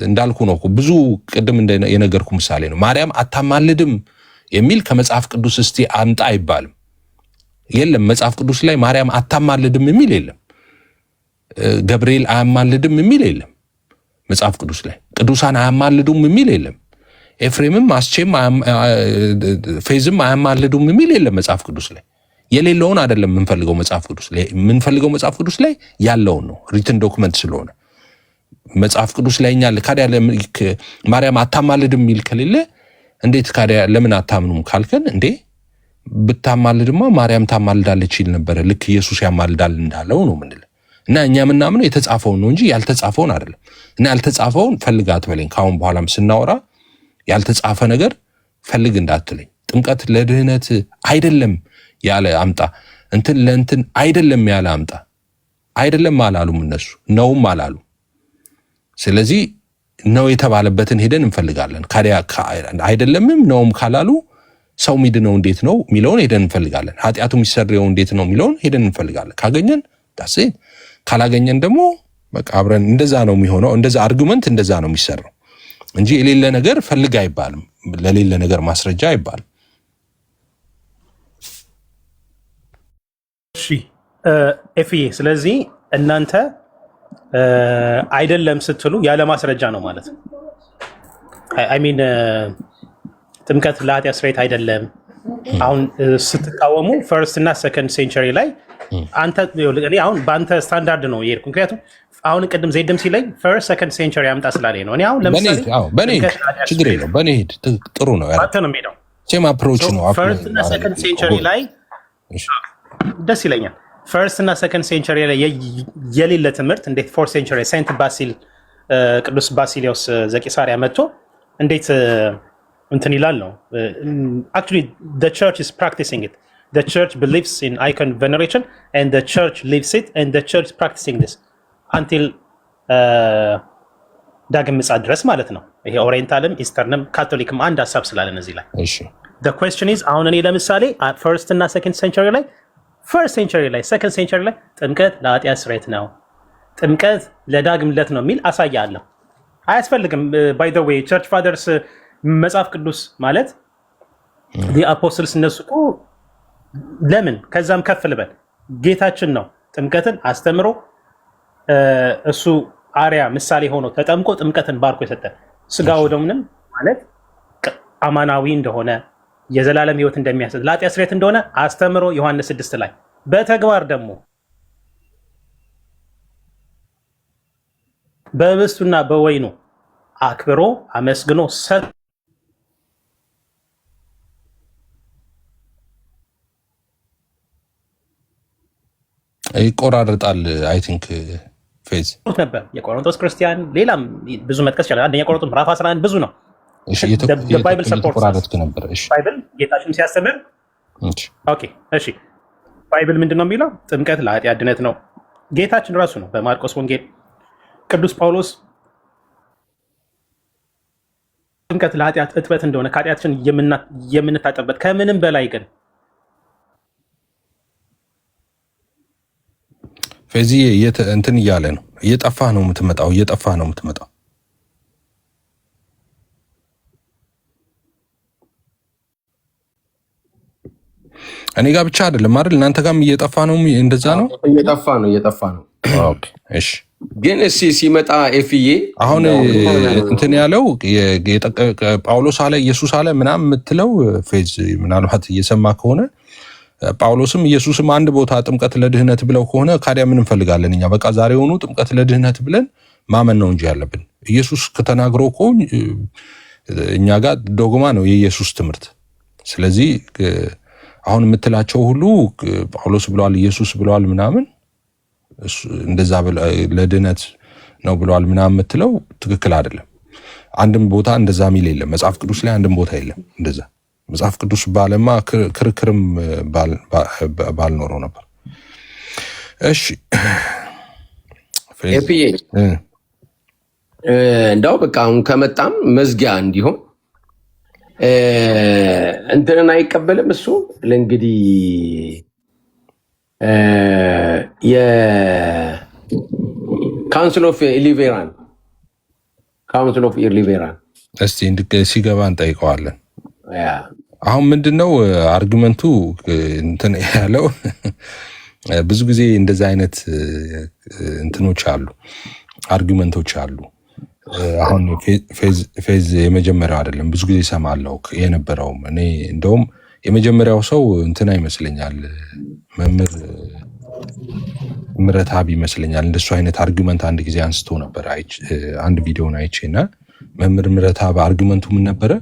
እንዳልኩ ነው ብዙ ቅድም የነገርኩ ምሳሌ ነው። ማርያም አታማልድም የሚል ከመጽሐፍ ቅዱስ እስቲ አምጣ አይባልም። የለም መጽሐፍ ቅዱስ ላይ ማርያም አታማልድም የሚል የለም። ገብርኤል አያማልድም የሚል የለም መጽሐፍ ቅዱስ ላይ። ቅዱሳን አያማልዱም የሚል የለም። ኤፍሬምም አስቼም ፌዝም አያማልዱም የሚል የለም መጽሐፍ ቅዱስ ላይ። የሌለውን አይደለም የምንፈልገው መጽሐፍ ቅዱስ ላይ። የምንፈልገው መጽሐፍ ቅዱስ ላይ ያለውን ነው፣ ሪትን ዶክመንት ስለሆነ መጽሐፍ ቅዱስ ላይ እኛ ካዲያ ማርያም አታማልድም የሚል ከሌለ እንዴት ካዲያ ለምን አታምኑም ካልከን፣ እንዴ ብታማልድማ ማርያም ታማልዳለች ይል ነበረ፣ ልክ ኢየሱስ ያማልዳል እንዳለው ነው ምንል። እና እኛ የምናምነው የተጻፈውን ነው እንጂ ያልተጻፈውን አይደለም። እና ያልተጻፈውን ፈልግ አትበለኝ። ካሁን በኋላም ስናወራ ያልተጻፈ ነገር ፈልግ እንዳትለኝ። ጥምቀት ለድህነት አይደለም ያለ አምጣ፣ እንትን ለእንትን አይደለም ያለ አምጣ። አይደለም አላሉም እነሱ፣ ነውም አላሉ። ስለዚህ ነው የተባለበትን ሄደን እንፈልጋለን። ካዲያ አይደለምም ነውም ካላሉ ሰው ሚድነው እንዴት ነው የሚለውን ሄደን እንፈልጋለን። ኃጢአቱ የሚሰረየው እንዴት ነው የሚለውን ሄደን እንፈልጋለን። ካገኘን ዳሴት፣ ካላገኘን ደግሞ በቃ አብረን እንደዛ ነው የሚሆነው። እንደዛ አርጉመንት እንደዛ ነው የሚሰራው እንጂ የሌለ ነገር ፈልግ አይባልም። ለሌለ ነገር ማስረጃ አይባልም። እሺ ኤፍዬ፣ ስለዚህ እናንተ አይደለም ስትሉ ያለ ማስረጃ ነው ማለት ነው። አይ ሚን ጥምቀት ለኃጢአት ስርየት አይደለም። አሁን ስትቃወሙ ፈርስት እና ሰከንድ ሴንቸሪ ላይ አንተ አሁን በአንተ ስታንዳርድ ነው የሄድኩ። ምክንያቱም አሁን ቅድም ዜድም ሲለኝ ፈርስት ሰከንድ ሴንቸሪ ያምጣ ስላለኝ ነው። እኔ አሁን ለምሳሌ በኔ ችግር የለው፣ በኔ ሄድ ጥሩ ነው። አንተ ነው የሚሄደው ሴም አፕሮች ነው። ፈርስት እና ሰከንድ ሴንቸሪ ላይ ደስ ይለኛል። ፈርስት እና ሰከንድ ሴንቸሪ ላይ የሌለ ትምህርት እንዴት ፎርት ሴንቸሪ ሴንት ባሲል ቅዱስ ባሲሊዮስ ዘቂሳርያ መጥቶ እንዴት እንትን ይላል ነው። actually the church is practicing it. The church believes in icon veneration and the church lives it and the church practicing this until ዳግም ምጽአት ድረስ ማለት ነው። ይሄ ኦሪየንታልም ኢስተርንም ካቶሊክም አንድ ሀሳብ ስላለን እዚህ ላይ the question is አሁን እኔ ለምሳሌ ፈርስት እና ሰከንድ ሴንቸሪ ላይ ፈርስት ሴንቸሪ ላይ ሰከንድ ሴንቸሪ ላይ ጥምቀት ለኃጢአት ስርየት ነው፣ ጥምቀት ለዳግም ልደት ነው የሚል አሳያለሁ። አያስፈልግም። ባይ ዘ ዌይ ቸርች ፋደርስ መጽሐፍ ቅዱስ ማለት አፖስትልስ እነሱ እኮ ለምን ከዛም ከፍ ልበል ጌታችን ነው ጥምቀትን አስተምሮ እሱ አርያ ምሳሌ ሆኖ ተጠምቆ ጥምቀትን ባርኮ የሰጠን ስጋው ደሙንም ማለት አማናዊ እንደሆነ የዘላለም ሕይወት እንደሚያሰጥ ለኃጢአት ስርየት እንደሆነ አስተምሮ ዮሐንስ 6 ላይ በተግባር ደግሞ በህብስቱና በወይኑ አክብሮ አመስግኖ ሰጥ ይቆራረጣል። አይ ቲንክ ፌዝ ነበር የቆሮንቶስ ክርስቲያን፣ ሌላም ብዙ መጥቀስ ይችላል። አንደኛ ቆሮንቶስ ምዕራፍ 11 ብዙ ነው። ባይብል ሰፖርት ነበር። እሺ ባይብል ጌታችን ሲያስተምር ኦኬ፣ እሺ ባይብል ምንድነው የሚለው? ጥምቀት ለኃጢአት ድነት ነው። ጌታችን ራሱ ነው በማርቆስ ወንጌል። ቅዱስ ጳውሎስ ጥምቀት ለኃጢአት እጥበት እንደሆነ ከኃጢአታችን የምንታጠብበት ከምንም በላይ ግን ፌዚ እንትን እያለ ነው። እየጠፋ ነው የምትመጣው፣ እየጠፋ ነው የምትመጣው። እኔ ጋር ብቻ አይደለም አይደል? እናንተ ጋርም እየጠፋ ነው። እንደዛ ነው፣ እየጠፋ ነው። ኦኬ እሺ። ግን እሺ ሲመጣ ኤፍዬ አሁን እንትን ያለው ጳውሎስ አለ ኢየሱስ አለ ምናምን የምትለው ፌዝ ምናልባት እየሰማ ከሆነ ጳውሎስም ኢየሱስም አንድ ቦታ ጥምቀት ለድህነት ብለው ከሆነ ካዲያ ምን እንፈልጋለን እኛ? በቃ ዛሬውኑ ጥምቀት ለድህነት ብለን ማመን ነው እንጂ ያለብን። ኢየሱስ ከተናግሮ እኮ እኛ ጋር ዶግማ ነው የኢየሱስ ትምህርት። ስለዚህ አሁን የምትላቸው ሁሉ ጳውሎስ ብለዋል ኢየሱስ ብለዋል ምናምን እንደዛ ለድህነት ነው ብለዋል ምናምን የምትለው ትክክል አይደለም። አንድም ቦታ እንደዛ ሚል የለም መጽሐፍ ቅዱስ ላይ፣ አንድም ቦታ የለም እንደዛ። መጽሐፍ ቅዱስ ባለማ ክርክርም ባልኖረው ነበር። እሺ ኤፒኤ እንደው በቃ አሁን ከመጣም መዝጊያ እንዲሆን እንትንን አይቀበልም እሱ ለእንግዲህ የካውንስል ኦፍ ኢሊቬራን ካውንስል ኦፍ ኢርሊቬራን እስቲ ሲገባ እንጠይቀዋለን። አሁን ምንድነው አርጊመንቱ እንትን ያለው ብዙ ጊዜ እንደዛ አይነት እንትኖች አሉ፣ አርጊመንቶች አሉ። አሁን ፌዝ የመጀመሪያው አይደለም፣ ብዙ ጊዜ ሰማለው የነበረውም። እኔ እንደውም የመጀመሪያው ሰው እንትና ይመስለኛል መምህር ምረታብ ይመስለኛል እንደሱ አይነት አርጊመንት አንድ ጊዜ አንስቶ ነበር። አንድ ቪዲዮን አይቼና መምህር ምረታብ አርጊመንቱ ምን ነበረ?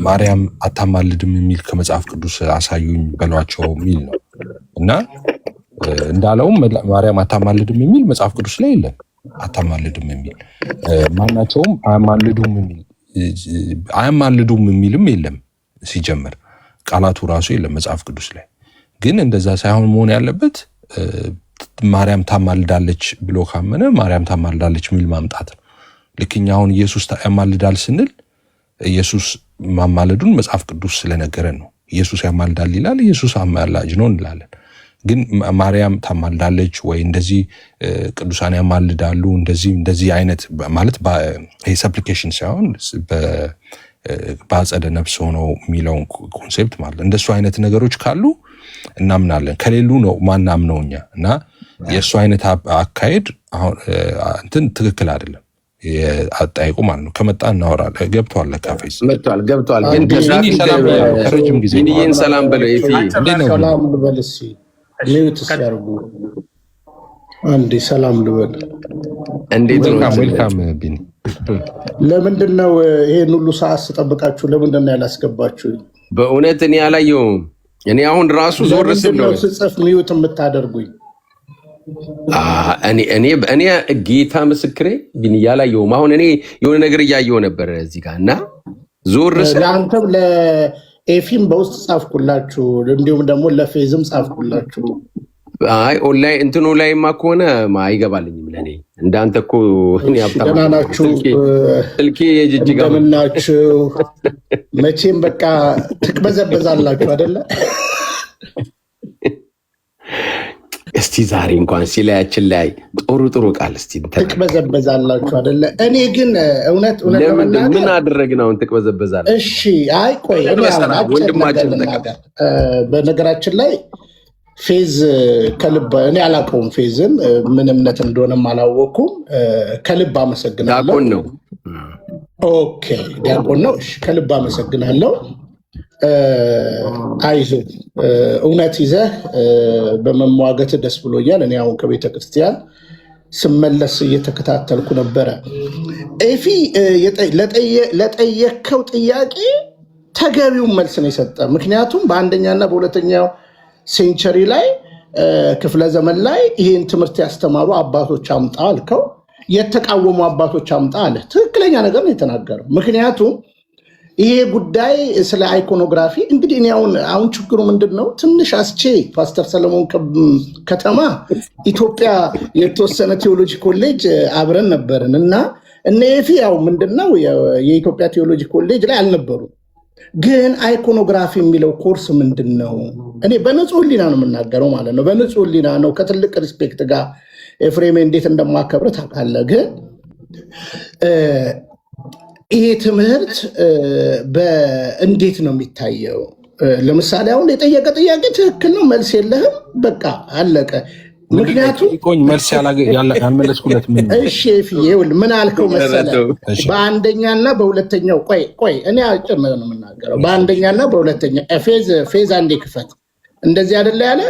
ማርያም አታማልድም የሚል ከመጽሐፍ ቅዱስ አሳዩኝ በሏቸው የሚል ነው። እና እንዳለውም ማርያም አታማልድም የሚል መጽሐፍ ቅዱስ ላይ የለም። አታማልድም የሚል ማናቸውም አያማልዱም የሚልም የለም። ሲጀምር ቃላቱ ራሱ የለም መጽሐፍ ቅዱስ ላይ። ግን እንደዛ ሳይሆን መሆን ያለበት ማርያም ታማልዳለች ብሎ ካመነ ማርያም ታማልዳለች የሚል ማምጣት ነው። ልክኛ አሁን ኢየሱስ ያማልዳል ስንል ኢየሱስ ማማለዱን መጽሐፍ ቅዱስ ስለነገረን ነው። ኢየሱስ ያማልዳል ይላል፣ ኢየሱስ አማላጅ ነው እንላለን። ግን ማርያም ታማልዳለች ወይ እንደዚህ ቅዱሳን ያማልዳሉ እንደዚህ አይነት ማለት ሰፕሊኬሽን ሳይሆን በአጸደ ነፍስ ሆነው የሚለውን ኮንሴፕት ማለት እንደሱ አይነት ነገሮች ካሉ እናምናለን። ከሌሉ ነው ማናምነው እኛ። እና የእሱ አይነት አካሄድ አሁን እንትን ትክክል አይደለም። አጣይቁ ማለት ነው። ከመጣ እናወራለን። ገብቷል። ለካፌስ ገብቷል። ግን ከረጅም ጊዜ ይህን ሰላም በለው ሰላም ልበል እስኪ ሚዩት ሲያርጉ አንዴ ሰላም ልበል። እንዴት ነው? ዌልካም ቢኒ። ለምንድን ነው ይሄን ሁሉ ሰዓት ስጠብቃችሁ ለምንድን ነው ያላስገባችሁ? በእውነት እኔ አላየሁም። እኔ አሁን ራሱ ዞር ስል ነው ስጽፍ ሚዩት የምታደርጉኝ። እኔ ጌታ ምስክሬ ግን ያላየሁም። አሁን እኔ የሆነ ነገር እያየሁ ነበር እዚህ ጋር እና ዞር ስል ለአንተም ለኤፊም በውስጥ ጻፍኩላችሁ፣ እንዲሁም ደግሞ ለፌዝም ጻፍኩላችሁ። አይ ኦንላይን እንትኑ ላይማ ከሆነ አይገባልኝም ለኔ። እንዳንተ እኮ እኔ ደህና ናችሁ? ስልኬ የጅጅጋ ናችሁ? መቼም በቃ ትቅበዘበዛላችሁ አይደለ? እስቲ ዛሬ እንኳን ሲላያችን ላይ ጥሩ ቃል እስቲ ትቅበዘበዛላችሁ አይደለ? እኔ ግን እውነት ምን አደረግን አሁን ትቅበዘበዛለህ? እሺ አይ ቆይ ወንድማችን በነገራችን ላይ ፌዝ ከልብ እኔ አላውቀውም። ፌዝን ምን እምነት እንደሆነም አላወኩም። ከልብ አመሰግናለሁ። ዲያቆን ነው። ኦኬ ዲያቆን ነው። እሺ ከልብ አመሰግናለሁ። አይዞ እውነት ይዘህ በመሟገት ደስ ብሎኛል። እኔ አሁን ከቤተ ክርስቲያን ስመለስ እየተከታተልኩ ነበረ። ኤፊ ለጠየከው ጥያቄ ተገቢውን መልስ ነው የሰጠ። ምክንያቱም በአንደኛና በሁለተኛው ሴንቸሪ ላይ ክፍለ ዘመን ላይ ይህን ትምህርት ያስተማሩ አባቶች አምጣ አልከው፣ የተቃወሙ አባቶች አምጣ አለ። ትክክለኛ ነገር ነው የተናገረው። ምክንያቱም ይሄ ጉዳይ ስለ አይኮኖግራፊ እንግዲህ እኔ አሁን ችግሩ ምንድን ነው? ትንሽ አስቼ ፓስተር ሰለሞን ከተማ ኢትዮጵያ የተወሰነ ቴዎሎጂ ኮሌጅ አብረን ነበርን እና እነ ኤፊ ያው ምንድነው የኢትዮጵያ ቴዎሎጂ ኮሌጅ ላይ አልነበሩም። ግን አይኮኖግራፊ የሚለው ኮርስ ምንድን ነው? እኔ በንጹህ ሕሊና ነው የምናገረው ማለት ነው። በንጹህ ሕሊና ነው፣ ከትልቅ ሪስፔክት ጋር ኤፍሬም እንዴት እንደማከብር ታውቃለህ። ግን ይሄ ትምህርት እንዴት ነው የሚታየው? ለምሳሌ አሁን የጠየቀ ጥያቄ ትክክል ነው፣ መልስ የለህም፣ በቃ አለቀ። ምክንያቱም መልስ ያልመለስኩለት ምን አልከው መሰለህ? በአንደኛና በሁለተኛው ቆይ እኔ አጭር ነው የምናገረው። በአንደኛና በሁለተኛው ፌዝ አንዴ ክፈት፣ እንደዚህ አይደለ ያለ።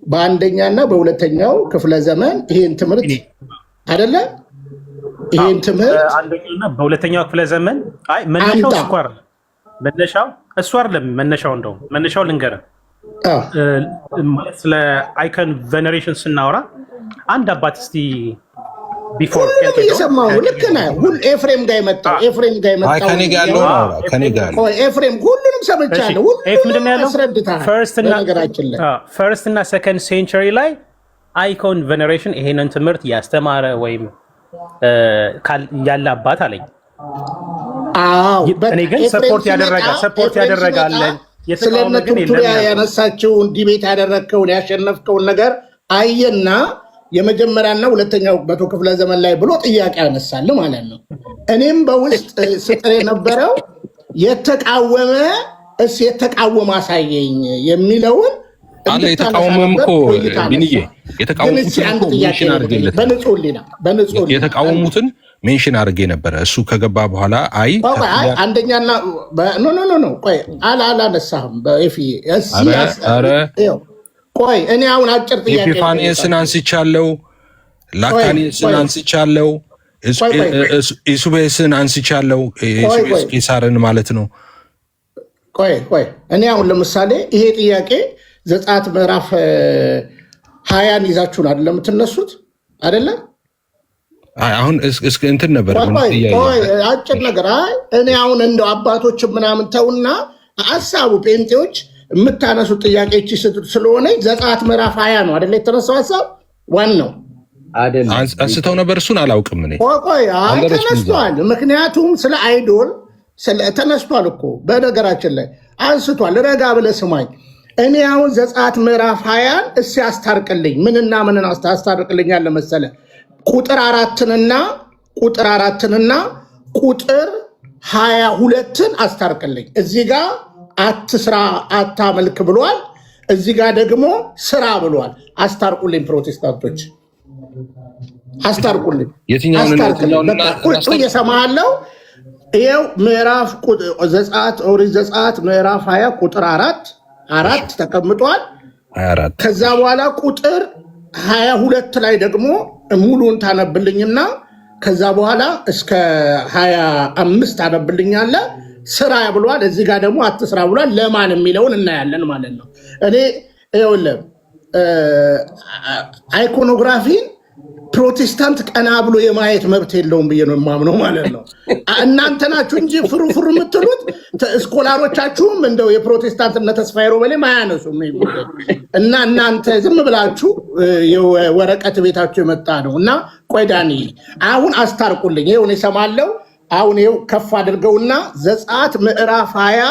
በአንደኛና በሁለተኛው ክፍለ ዘመን ይሄን ትምህርት አይደለ ይሄን ትምህርት አንደኛና በሁለተኛው ክፍለ ዘመን መነሻው እሱ አይደለም። መነሻው እንደውም መነሻው ልንገርህ። ስለ አይከን ቬነሬሽን ስናወራ አንድ አባት እስቲ ቢፎር እየሰማሁ ልክ ነህ። ኤፍሬም ጋር የመጣው ኤፍሬም ሁሉንም ሰምቻለሁ። ሁሉንም አስረድተሃል። ፈርስት እና ሰከንድ ሴንቸሪ ላይ አይኮን ቬነሬሽን ይሄንን ትምህርት ያስተማረ ወይም ያለ አባት አለኝ። እኔ ግን ሰፖርት ያደረጋለን ስለነቱሪያ ያነሳችውን ዲቤት ያደረግከውን ያሸነፍከውን ነገር አየና የመጀመሪያና ሁለተኛው መቶ ክፍለ ዘመን ላይ ብሎ ጥያቄ ያነሳል ማለት ነው። እኔም በውስጥ ስጥር የነበረው የተቃወመ አሳየኝ የሚለውን አለ። የተቃወመም እኮ ቢንዬ የተቃወሙትን ሜንሽን አድርጌ ነበረ። እሱ ከገባ በኋላ አንደኛና ኖ ቆይ አላነሳህም። ቆይ እኔ አሁን አጭር ጥያቄ ኤጲፋንየስን አንስቻለሁ፣ ላካኒስን አንስቻለሁ፣ ኢሱቤስን አንስቻለሁ። ኢሱቤስ ቄሳርን ማለት ነው። ቆይ እኔ አሁን ለምሳሌ ይሄ ጥያቄ ዘጸአት ምዕራፍ 20ን ይዛችሁን አይደለም የምትነሱት አይደለ? አሁን እስከ እንትን ነበር አጭር ነገር። እኔ አሁን እንደው አባቶች ምናምን ተውና ሀሳቡ ጴንጤዎች የምታነሱት ጥያቄ እቺ ስለሆነ ዘጸአት ምዕራፍ 20 ነው አይደለ የተነሳው ሀሳብ ዋናው አይደለም። አንስተው ነበር። እሱን አላውቅም እኔ። ቆይ ተነስቷል። ምክንያቱም ስለ አይዶል ተነስቷል እኮ በነገራችን ላይ አንስቷል። ረጋ ብለህ ስማኝ። እኔ አሁን ዘጸአት ምዕራፍ 20ን እስኪ አስታርቅልኝ። ምንና ምንን አስታርቅልኛል መሰለ? ቁጥር 4ና ቁጥር 22ን አስታርቅልኝ። እዚህ ጋር አትስራ አታመልክ ብሏል። እዚህ ጋር ደግሞ ስራ ብሏል። አስታርቁልኝ ፕሮቴስታንቶች፣ አስታርቁልኝ። ቁጭ እየሰማለው ይኸው ምዕራፍ ኦሪት ዘጸአት ምዕራፍ 20 ቁጥር 4 ተቀምጧል። ከዛ በኋላ ቁጥር 22 ላይ ደግሞ ሙሉን ታነብልኝና ከዛ በኋላ እስከ 25 ታነብልኛለ። ስራ ብሏል። እዚህ ጋር ደግሞ አትስራ ብሏል። ለማን የሚለውን እናያለን ማለት ነው። እኔ ይኸውልህ አይኮኖግራፊን ፕሮቴስታንት ቀና ብሎ የማየት መብት የለውም ብዬ ነው የማምነው ማለት ነው። እናንተ ናችሁ እንጂ ፍሩፍሩ የምትሉት ስኮላሮቻችሁም እንደው የፕሮቴስታንትነት ተስፋዬ ሮበሌ ማያነሱም እና እናንተ ዝም ብላችሁ የወረቀት ቤታችሁ የመጣ ነው እና ቆይ ዳኒ አሁን አስታርቁልኝ። ይኸው እኔ እሰማለሁ። አሁን ይኸው ከፍ አድርገውና ዘጸአት ምዕራፍ 20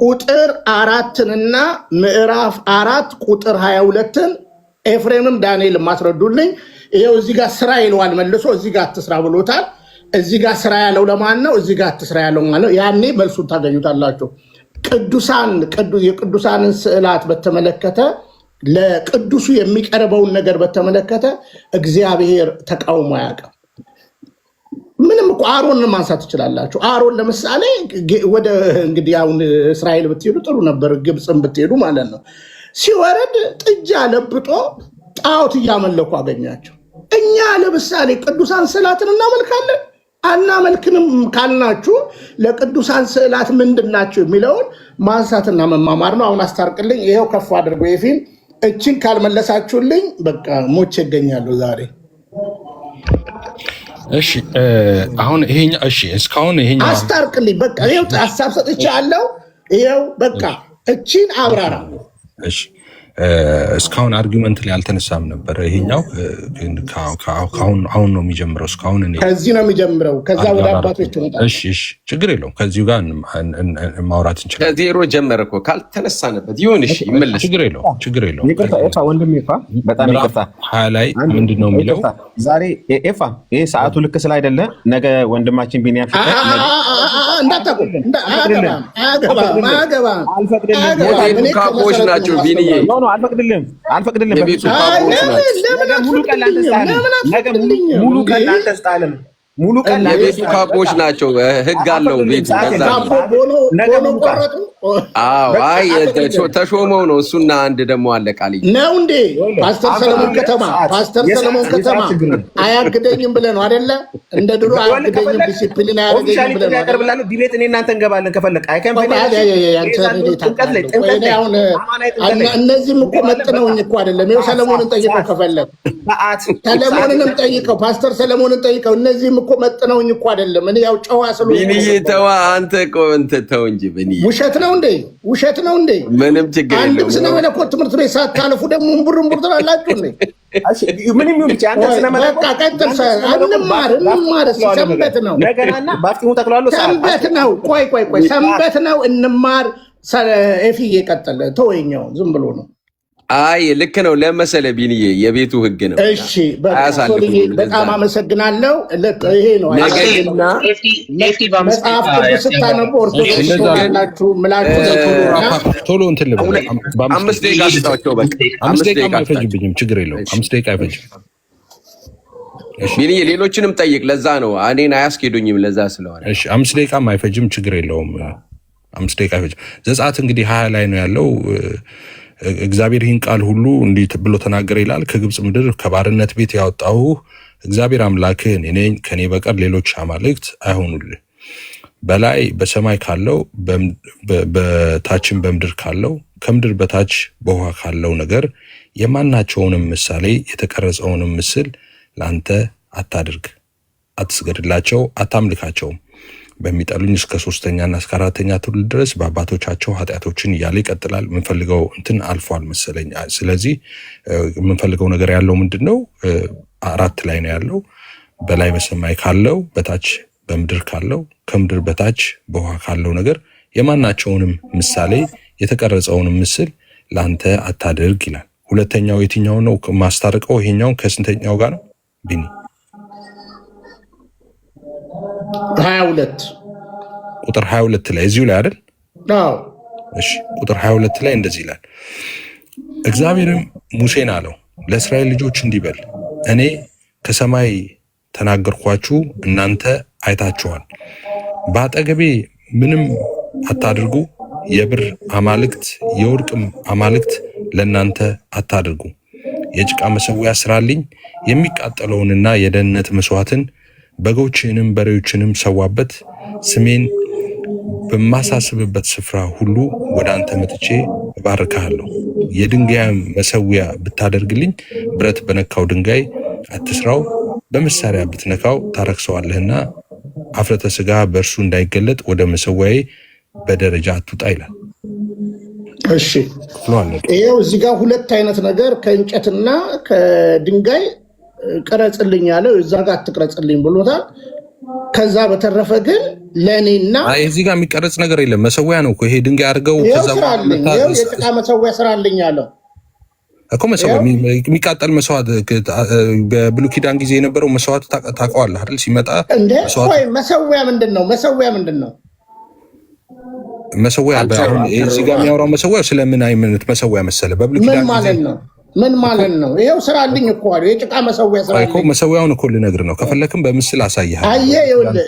ቁጥር 4ንና ምዕራፍ 4 ቁጥር 22ን ኤፍሬምም ዳንኤልም ማስረዱልኝ። ይሄው እዚህ ጋር ስራ ይለዋል መልሶ፣ እዚህ ጋር አትስራ ብሎታል። እዚህ ጋር ስራ ያለው ለማን ነው? እዚህ ጋር አትስራ ያለው ማለት ነው። ያኔ መልሱን ታገኙታላችሁ። የቅዱሳንን ስዕላት በተመለከተ ለቅዱሱ የሚቀርበውን ነገር በተመለከተ እግዚአብሔር ተቃውሞ አያውቅም። ምንም እኮ አሮን ማንሳት ትችላላችሁ። አሮን ለምሳሌ ወደ እንግዲህ አሁን እስራኤል ብትሄዱ ጥሩ ነበር፣ ግብፅን ብትሄዱ ማለት ነው። ሲወረድ ጥጃ ለብጦ ጣዖት እያመለኩ አገኛቸው። እኛ ለምሳሌ ቅዱሳን ስዕላትን እናመልካለን አናመልክንም ካልናችሁ ለቅዱሳን ስዕላት ምንድናቸው የሚለውን ማንሳትና መማማር ነው። አሁን አስታርቅልኝ። ይሄው ከፍ አድርጎ የፊን እችን ካልመለሳችሁልኝ በቃ ሞቼ ይገኛለሁ ዛሬ። እሺ አሁን ይሄኛው እሺ እስካሁን ይሄኛው አስታርቅልኝ። በቃ ይሄው ሐሳብ ሰጥቻለሁ። ይሄው በቃ እችን አብራራ። እሺ እስካሁን አርጊመንት ላይ አልተነሳም ነበር። ይሄኛው አሁን ነው የሚጀምረው። እስካሁን እኔ ከዚህ ነው የሚጀምረው። ከዛ ወደ አባቶች ትመጣለህ። እሺ ችግር የለውም። ከዚሁ ጋር ማውራት እንችላለን። ከዜሮ ጀመረ እኮ ካልተነሳንበት ይሁን። እሺ ይመለስ። ችግር የለውም። ይቅርታ ኤፋ ወንድሜ ኤፋ በጣም ይቅርታ። 20 ላይ ምንድን ነው የሚለው ዛሬ ኤፋ ይሄ ሰዓቱ ልክ ስላይደለ ነገ ወንድማችን ቢኒያም እንዳታቆም ካቦች ናቸው ቢኒዬ አልፈቅድልም። ሙሉ ቀን የቤቱ ካቦች ናቸው። ህግ አለው ቤቱ። ተሾመው ነው እሱና አንድ ደግሞ አለ ቃል ነው እንዴ ፓስተር ሰለሞን ከተማ አያግደኝም ብለህ ነው አይደለ? እንደ ድሮ አያግደኝም፣ ዲሲፕሊን አያገኝም ብለህ ነው ያቀርብላል። ዲቤት እኔ እናንተ እንገባለን ከፈለክ እነዚህም እኮ መጥነውኝ እኮ አይደለም። ይኸው ሰለሞንን ጠይቀው ከፈለክ ሰለሞንንም ጠይቀው፣ ፓስተር ሰለሞንን ጠይቀው። እነዚህም እኮ መጥነውኝ እኮ አይደለም። እኔ ያው ጨዋ ስለሆነ ተዋ አንተ እኮ ተው እንጂ ውሸት ነው እንዴ? ምንም ችግር የለውም። አንድም ስነ መለኮት ትምህርት ቤት ሳታልፉ ደግሞ እምቡር ትላላችሁ እንዴ? ምንም ይሁን ብቻ አንተ ስነ መለኮት ቀጥል። እንማር ሰንበት ነው ነገናና ባፍቲሙ ተክሏል። ሰንበት ነው። ቆይ ሰንበት ነው እንማር። ኤፍዬ ቀጥል። ተወኛው ዝም ብሎ ነው አይ ልክ ነው ለመሰለ ቢንዬ የቤቱ ህግ ነው። እሺ በጣም አመሰግናለሁ። ይሄ ነው ነገና መጽሐፍ ቅዱስ ስታነቡ ኦርቶዶክስ ናችሁ ምላችሁ ቶሎ እንትን ልበል። 5 ደቂቃ ስጣቸው። በቃ 5 ደቂቃ አይፈጅብኝም፣ ችግር የለውም። 5 ደቂቃ አይፈጅም። ቢንዬ ሌሎችንም ጠይቅ። ለዛ ነው እኔን አያስኬዱኝም። ለዛ ስለሆነ እሺ 5 ደቂቃም አይፈጅም፣ ችግር የለውም። 5 ደቂቃ አይፈጅም። ዘጸአት እንግዲህ 20 ላይ ነው ያለው። እግዚአብሔር ይህን ቃል ሁሉ እንዲህ ብሎ ተናገረ ይላል። ከግብፅ ምድር ከባርነት ቤት ያወጣሁ እግዚአብሔር አምላክህ እኔ ነኝ፣ ከኔ በቀር ሌሎች አማልክት አይሆኑልህ። በላይ በሰማይ ካለው በታችም በምድር ካለው ከምድር በታች በውሃ ካለው ነገር የማናቸውንም ምሳሌ የተቀረጸውንም ምስል ለአንተ አታድርግ፣ አትስገድላቸው፣ አታምልካቸውም። በሚጠሉኝ እስከ 3ኛና እስከ 4ኛ ትውልድ ድረስ በአባቶቻቸው ኃጢአቶችን እያለ ይቀጥላል። የምንፈልገው እንትን አልፏል መሰለኝ። ስለዚህ የምንፈልገው ነገር ያለው ምንድን ነው? 4 ላይ ነው ያለው። በላይ በሰማይ ካለው በታች በምድር ካለው ከምድር በታች በውሃ ካለው ነገር የማናቸውንም ምሳሌ የተቀረጸውንም ምስል ለአንተ አታድርግ ይላል። ሁለተኛው የትኛው ነው ማስታርቀው? ይሄኛው ከስንተኛው ጋር ነው ቢኒ? 22 ቁጥር 22 ላይ እዚሁ ላይ አይደል? አዎ። እሺ ቁጥር 22 ላይ እንደዚህ ይላል፣ እግዚአብሔርም ሙሴን አለው ለእስራኤል ልጆች እንዲህ በል፣ እኔ ከሰማይ ተናገርኳችሁ፣ እናንተ አይታችኋል። በአጠገቤ ምንም አታድርጉ፣ የብር አማልክት የወርቅም አማልክት ለእናንተ አታድርጉ። የጭቃ መሠዊያ ስራልኝ፣ የሚቃጠለውንና የደህንነት መስዋዕትን በጎችንም በሬዎችንም ሰዋበት። ስሜን በማሳስብበት ስፍራ ሁሉ ወደ አንተ መጥቼ እባርክሃለሁ። የድንጋይ መሠዊያ ብታደርግልኝ ብረት በነካው ድንጋይ አትስራው፣ በመሳሪያ ብትነካው ታረክሰዋለህና አፍረተ ሥጋ በእርሱ እንዳይገለጥ ወደ መሠዊያዬ በደረጃ አትውጣ ይላል። እሺ ይኸው እዚህ ጋር 2 አይነት ነገር ከእንጨትና ከድንጋይ ቅረጽልኝ ያለው እዛ ጋር አትቅረጽልኝ ብሎታል። ከዛ በተረፈ ግን ለእኔና እዚህ ጋር የሚቀረጽ ነገር የለም። መሠዊያ ነው እኮ ይሄ ድንጋይ አድርገው የጭቃ መሠዊያ ስራልኝ ያለው እኮ መሠዊያ የሚቃጠል መስዋዕት። በብሉይ ኪዳን ጊዜ የነበረው መስዋዕት ታውቀዋለህ አይደል? ሲመጣ መሠዊያ ምንድን ነው? መሠዊያ ምንድን ነው? መሠዊያ አሁን እዚህ ጋር የሚያወራው መሠዊያ ስለምን አይነት መሠዊያ መሰለ? በብሉይ ኪዳን ማለት ነው ምን ማለት ነው? ይሄው ስራልኝ እኮ አለ። የጭቃ መሠዊያ ስራልኝ እኮ መሠዊያውን እኮ ልነግርህ ነው። ከፈለክም በምስል አሳይሃለሁ። አየህ ይኸውልህ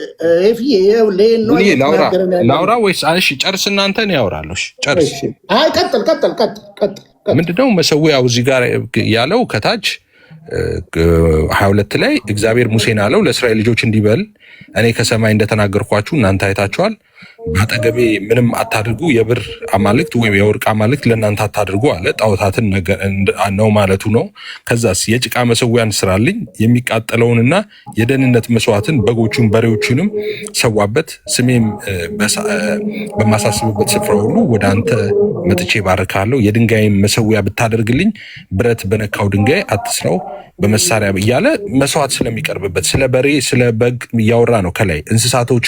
ላውራ ወይስ? እሺ ጨርስ፣ እናንተ ነው ያወራለሁ። ጨርስ። አይ ቀጥል። ምንድነው መሠዊያው እዚህ ጋር ያለው? ከታች 22 ላይ እግዚአብሔር ሙሴን አለው ለእስራኤል ልጆች እንዲህ በል፣ እኔ ከሰማይ እንደተናገርኳችሁ እናንተ አይታችኋል። በአጠገቤ ምንም አታድርጉ፣ የብር አማልክት ወይም የወርቅ አማልክት ለእናንተ አታድርጉ አለ። ጣዖታትን ነው ማለቱ ነው። ከዛስ የጭቃ መሠዊያን ስራልኝ፣ የሚቃጠለውንና የደህንነት መስዋዕትን በጎቹን በሬዎቹንም ሰዋበት። ስሜም በማሳስብበት ስፍራ ሁሉ ወደ አንተ መጥቼ ባርካለሁ። የድንጋይም መሠዊያ ብታደርግልኝ ብረት በነካው ድንጋይ አትስራው፣ በመሳሪያ እያለ መስዋዕት ስለሚቀርብበት ስለ በሬ ስለ በግ እያወራ ነው። ከላይ እንስሳቶች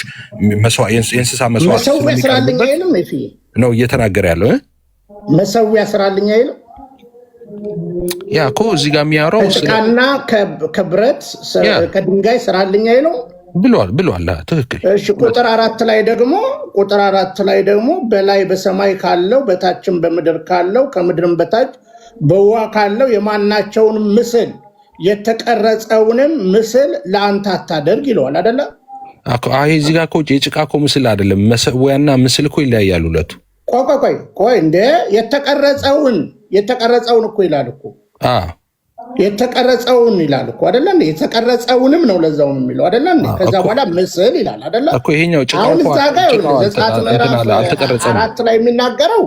የእንስሳ መስዋዕት ነው እየተናገረ ያለው። መሠዊያ ስራልኝ አይልም? ያ እኮ እዚህ ጋር የሚያወራው ከጭቃና ከብረት ከድንጋይ ስራልኝ አይልም ብሏል። ትክክል። እሺ ቁጥር 4 ላይ ደግሞ በላይ በሰማይ ካለው በታችም በምድር ካለው ከምድርም በታች በውሃ ካለው የማናቸውን ምስል የተቀረጸውንም ምስል ለአንተ አታደርግ ይለዋል አይደለ? እዚህ ጋር እኮ የጭቃ እኮ ምስል አይደለም። መሠዊያና ምስል እኮ ይለያያሉ ሁለቱ። ቆይ እንደ የተቀረጸውን እኮ ይላል እኮ የተቀረጸውን ይላል እኮ አይደለ? የተቀረጸውንም ነው ለዛውም የሚለው አይደለ? ከዛ በኋላ ምስል ይላል አይደለ? እኮ ይሄኛው ጭቃ አሁን እዛ ጋር ዘጸአት ምዕራፍ 4 ላይ የሚናገረው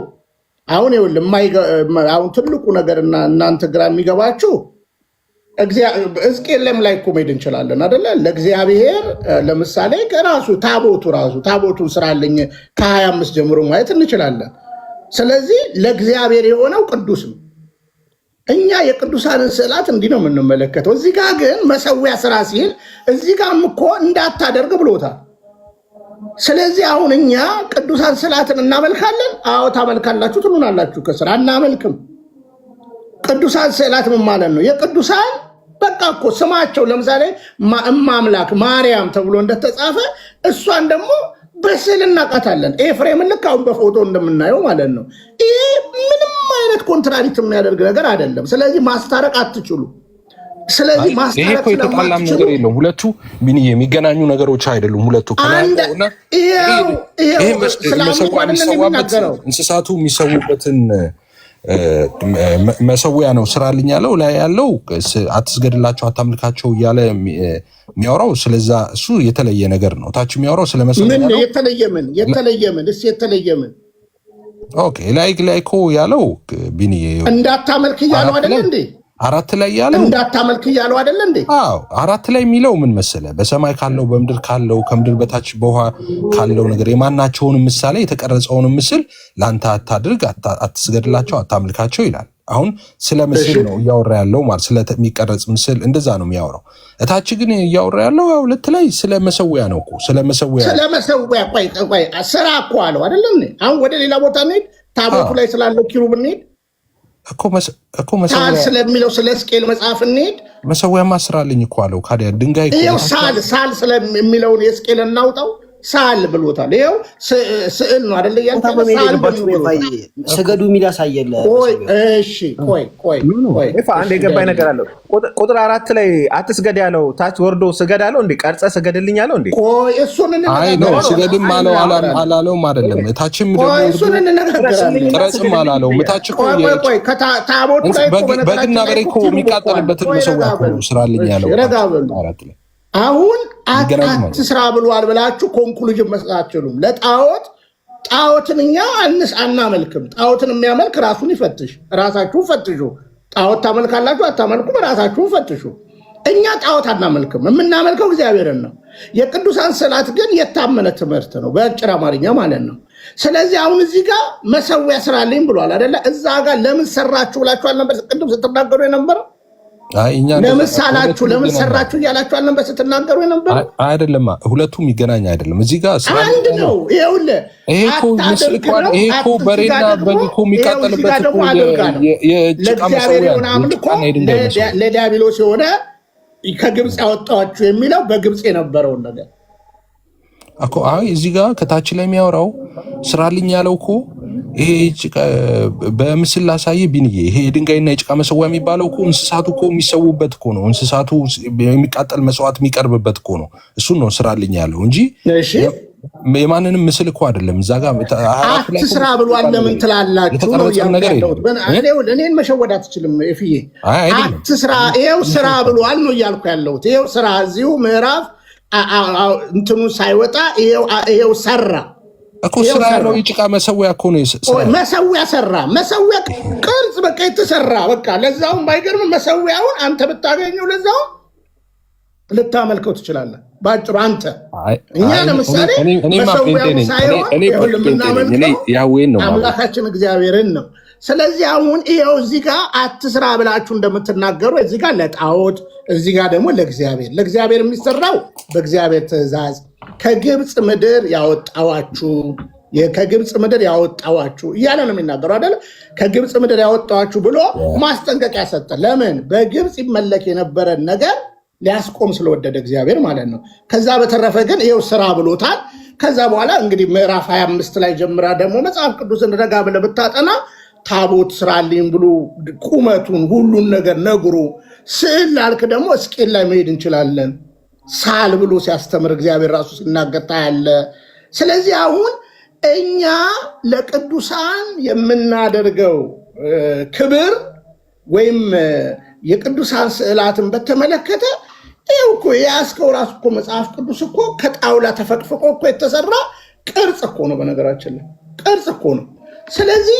አሁን አሁን ትልቁ ነገር እናንተ ግራ የሚገባችሁ ሕዝቅኤልም ላይ እኮ መሄድ እንችላለን አይደለ? ለእግዚአብሔር ለምሳሌ ከራሱ ታቦቱን ስራልኝ ከ25 ጀምሮ ማየት እንችላለን። ስለዚህ ለእግዚአብሔር የሆነው ቅዱስ ነው። እኛ የቅዱሳንን ስዕላት እንዲህ ነው የምንመለከተው። እዚህ ጋር ግን መሠዊያ ስራ ሲል እዚህ ጋርም እኮ እንዳታደርግ ብሎታል። ስለዚህ አሁን እኛ ቅዱሳን ስዕላትን እናመልካለን? አዎ ታመልካላችሁ ትሉናላችሁ። ከስራ አናመልክም። ቅዱሳን ስዕላት ምን ማለት ነው? የቅዱሳን በቃ እኮ ስማቸው ለምሳሌ እማምላክ ማርያም ተብሎ እንደተጻፈ እሷን ደግሞ በስዕል እናውቃታለን። ኤፍሬምን ልክ አሁን በፎቶ እንደምናየው ማለት ነው። ይሄ ምንም አይነት ኮንትራዲክት የሚያደርግ ነገር አይደለም። ስለዚህ ማስታረቅ አትችሉ። ስለዚህ ማስታረቅ የተጣላም ነገር የለም። ሁለቱ ምን የሚገናኙ ነገሮች አይደሉም። ሁለቱ እንስሳቱ የሚሰዉበትን መሰዊያ ነው ስራልኝ ያለው ላይ ያለው አትስገድላቸው አታምልካቸው እያለ የሚያወራው ስለዛ እሱ የተለየ ነገር ነው። ታች የሚያወራው ስለ መሰዊያ ነው። የተለየ ምን ኦኬ ላይ እኮ ያለው ቢኒዬ እንዳታመልክ እያለው አይደል እንዴ? አራት ላይ ያለው እንዳታመልክ እያለው አይደል እንዴ? አዎ አራት ላይ የሚለው ምን መሰለ? በሰማይ ካለው በምድር ካለው ከምድር በታች በውሃ ካለው ነገር የማናቸውን ምሳሌ የተቀረጸውን ምስል ላንተ አታድርግ፣ አትስገድላቸው፣ አታምልካቸው ይላል። አሁን ስለ ምስል ነው እያወራ ያለው ማለት ስለሚቀረጽ ምስል እንደዛ ነው የሚያወራው። እታች ግን እያወራ ያለው ሁለት ላይ ስለ መሰዊያ ነው እኮ ስለ መሰዊያ ቆይ ስራ እኮ አለው አይደል እንዴ? አሁን ወደ ሌላ ቦታ እንሂድ። ታቦቱ ላይ ስላለው ኪሩብ እንሂድ እኮ መሰዊያ ስለሚለው ስለ ሕዝቅኤል መጽሐፍ እንሂድ። መሰዊያ ማስራልኝ እኮ አለው። ካዲያ ድንጋይ ይኸው ሳል ስለሚለውን የሕዝቅኤል እናውጣው። ሳል ብሎታል። ይኸው ስዕል ነው አይደል? ስገዱ የሚል ያሳየለ። ቆይ አንድ የገባኝ ነገር አለው። ቁጥር 4 ላይ አትስገድ ያለው ታች ወርዶ ስገድ አለው እንዴ? ቀርጸ ስገድልኝ አለው እንዴ? እሱን ስገድም አለው አላለውም አይደለም። ታችም ቀረጽም አላለው። ታች እኮ በግና በሬ እኮ የሚቃጠልበትን መሰዊያ እኮ ስራልኝ ያለው አራት ላይ አሁን አትስራ ብሏል ብላችሁ ኮንክሉዥን መስጠት አትችሉም። ጣዖትን እኛ አናመልክም። ጣዖትን የሚያመልክ ራሱን ይፈትሽ። ራሳችሁን ፈትሹ። ጣዖት ታመልካላችሁ አታመልኩም? ራሳችሁን ፈትሹ። እኛ ጣዖት አናመልክም። የምናመልከው እግዚአብሔርን ነው። የቅዱሳን ስዕላት ግን የታመነ ትምህርት ነው፣ በአጭር አማርኛ ማለት ነው። ስለዚህ አሁን እዚህ ጋር መሰዊያ ስራልኝ ብሏል አይደለ? እዛ ጋር ለምን ሰራችሁ ብላችሁ አልነበር ቅድም ስትናገሩ የነበረው? ለምን ሳላችሁ ለምን ሰራችሁ እያላችሁ አልነበር ስትናገሩ የነበረው? አይደለም፣ ሁለቱም ይገናኝ አይደለም። እዚህ ጋር አንድ ነው። ይኸውልህ ይሄ እኮ በሬና በግ እኮ የሚቃጠልበት እኮ የጭቃ መሰዊያ ለዲያብሎስ የሆነ ከግብፅ ያወጣችሁ የሚለው በግብፅ የነበረውን ነገር እኮ እዚህ ጋር ከታች ላይ የሚያወራው ስራልኝ ያለው እኮ ይሄ በምስል ላሳየ ቢንዬ ይሄ የድንጋይና የጭቃ መሰዊያ የሚባለው እኮ እንስሳቱ እኮ የሚሰዉበት እኮ ነው። እንስሳቱ የሚቃጠል መስዋዕት የሚቀርብበት እኮ ነው። እሱን ነው ስራልኝ ያለው እንጂ የማንንም ምስል እኮ አይደለም። እዛ ጋር አትስራ ብሏል። ለምን ትላላችሁ ነው ያልኩት። እኔን መሸወድ አትችልም ኤፍዬ። አትስራ ይኸው ስራ ብሏል ነው እያልኩ ያለሁት። ይኸው ስራ እዚሁ ምዕራፍ እንትኑ ሳይወጣ ይኸው ሰራ እኮ ስራ ነው። የጭቃ መሰዊያ እኮ ነው። መሰዊያ ሰራ። መሰዊያ ቅርጽ በቃ የተሰራ በቃ ለዛውም ባይገርም መሰዊያውን አንተ ብታገኘው ለዛውም ልታመልከው ትችላለህ። ባጭሩ አንተ እኛ ለምሳሌ መሰዊያውን ሳይሆን የምናመልከው አምላካችን እግዚአብሔርን ነው። ስለዚህ አሁን ይኸው እዚህ ጋር አትስራ ብላችሁ እንደምትናገሩ እዚህ ጋር ለጣዖት እዚህ ጋር ደግሞ ለእግዚአብሔር የሚሰራው በእግዚአብሔር ትእዛዝ ከግብፅ ምድር ያወጣዋችሁ እያለ ነው የሚናገሩ አይደለ? ከግብፅ ምድር ያወጣዋችሁ ብሎ ማስጠንቀቂያ ሰጠ። ለምን? በግብፅ ይመለክ የነበረን ነገር ሊያስቆም ስለወደደ እግዚአብሔር ማለት ነው። ከዛ በተረፈ ግን ይኸው ስራ ብሎታል። ከዛ በኋላ እንግዲህ ምዕራፍ 25 ላይ ጀምራ ደግሞ መጽሐፍ ቅዱስን ረጋ ብለህ ብታጠና ታቦት ስራልኝ ብሎ ቁመቱን ሁሉን ነገር ነግሩ። ስዕል ላልክ ደግሞ ሕዝቅኤል ላይ መሄድ እንችላለን። ሳል ብሎ ሲያስተምር እግዚአብሔር ራሱ ሲናገር ታያለህ። ስለዚህ አሁን እኛ ለቅዱሳን የምናደርገው ክብር ወይም የቅዱሳን ስዕላትን በተመለከተ ይኸው እኮ የያዝከው ራሱ እኮ መጽሐፍ ቅዱስ እኮ ከጣውላ ተፈቅፍቆ እኮ የተሰራ ቅርጽ እኮ ነው። በነገራችን ላይ ቅርጽ እኮ ነው። ስለዚህ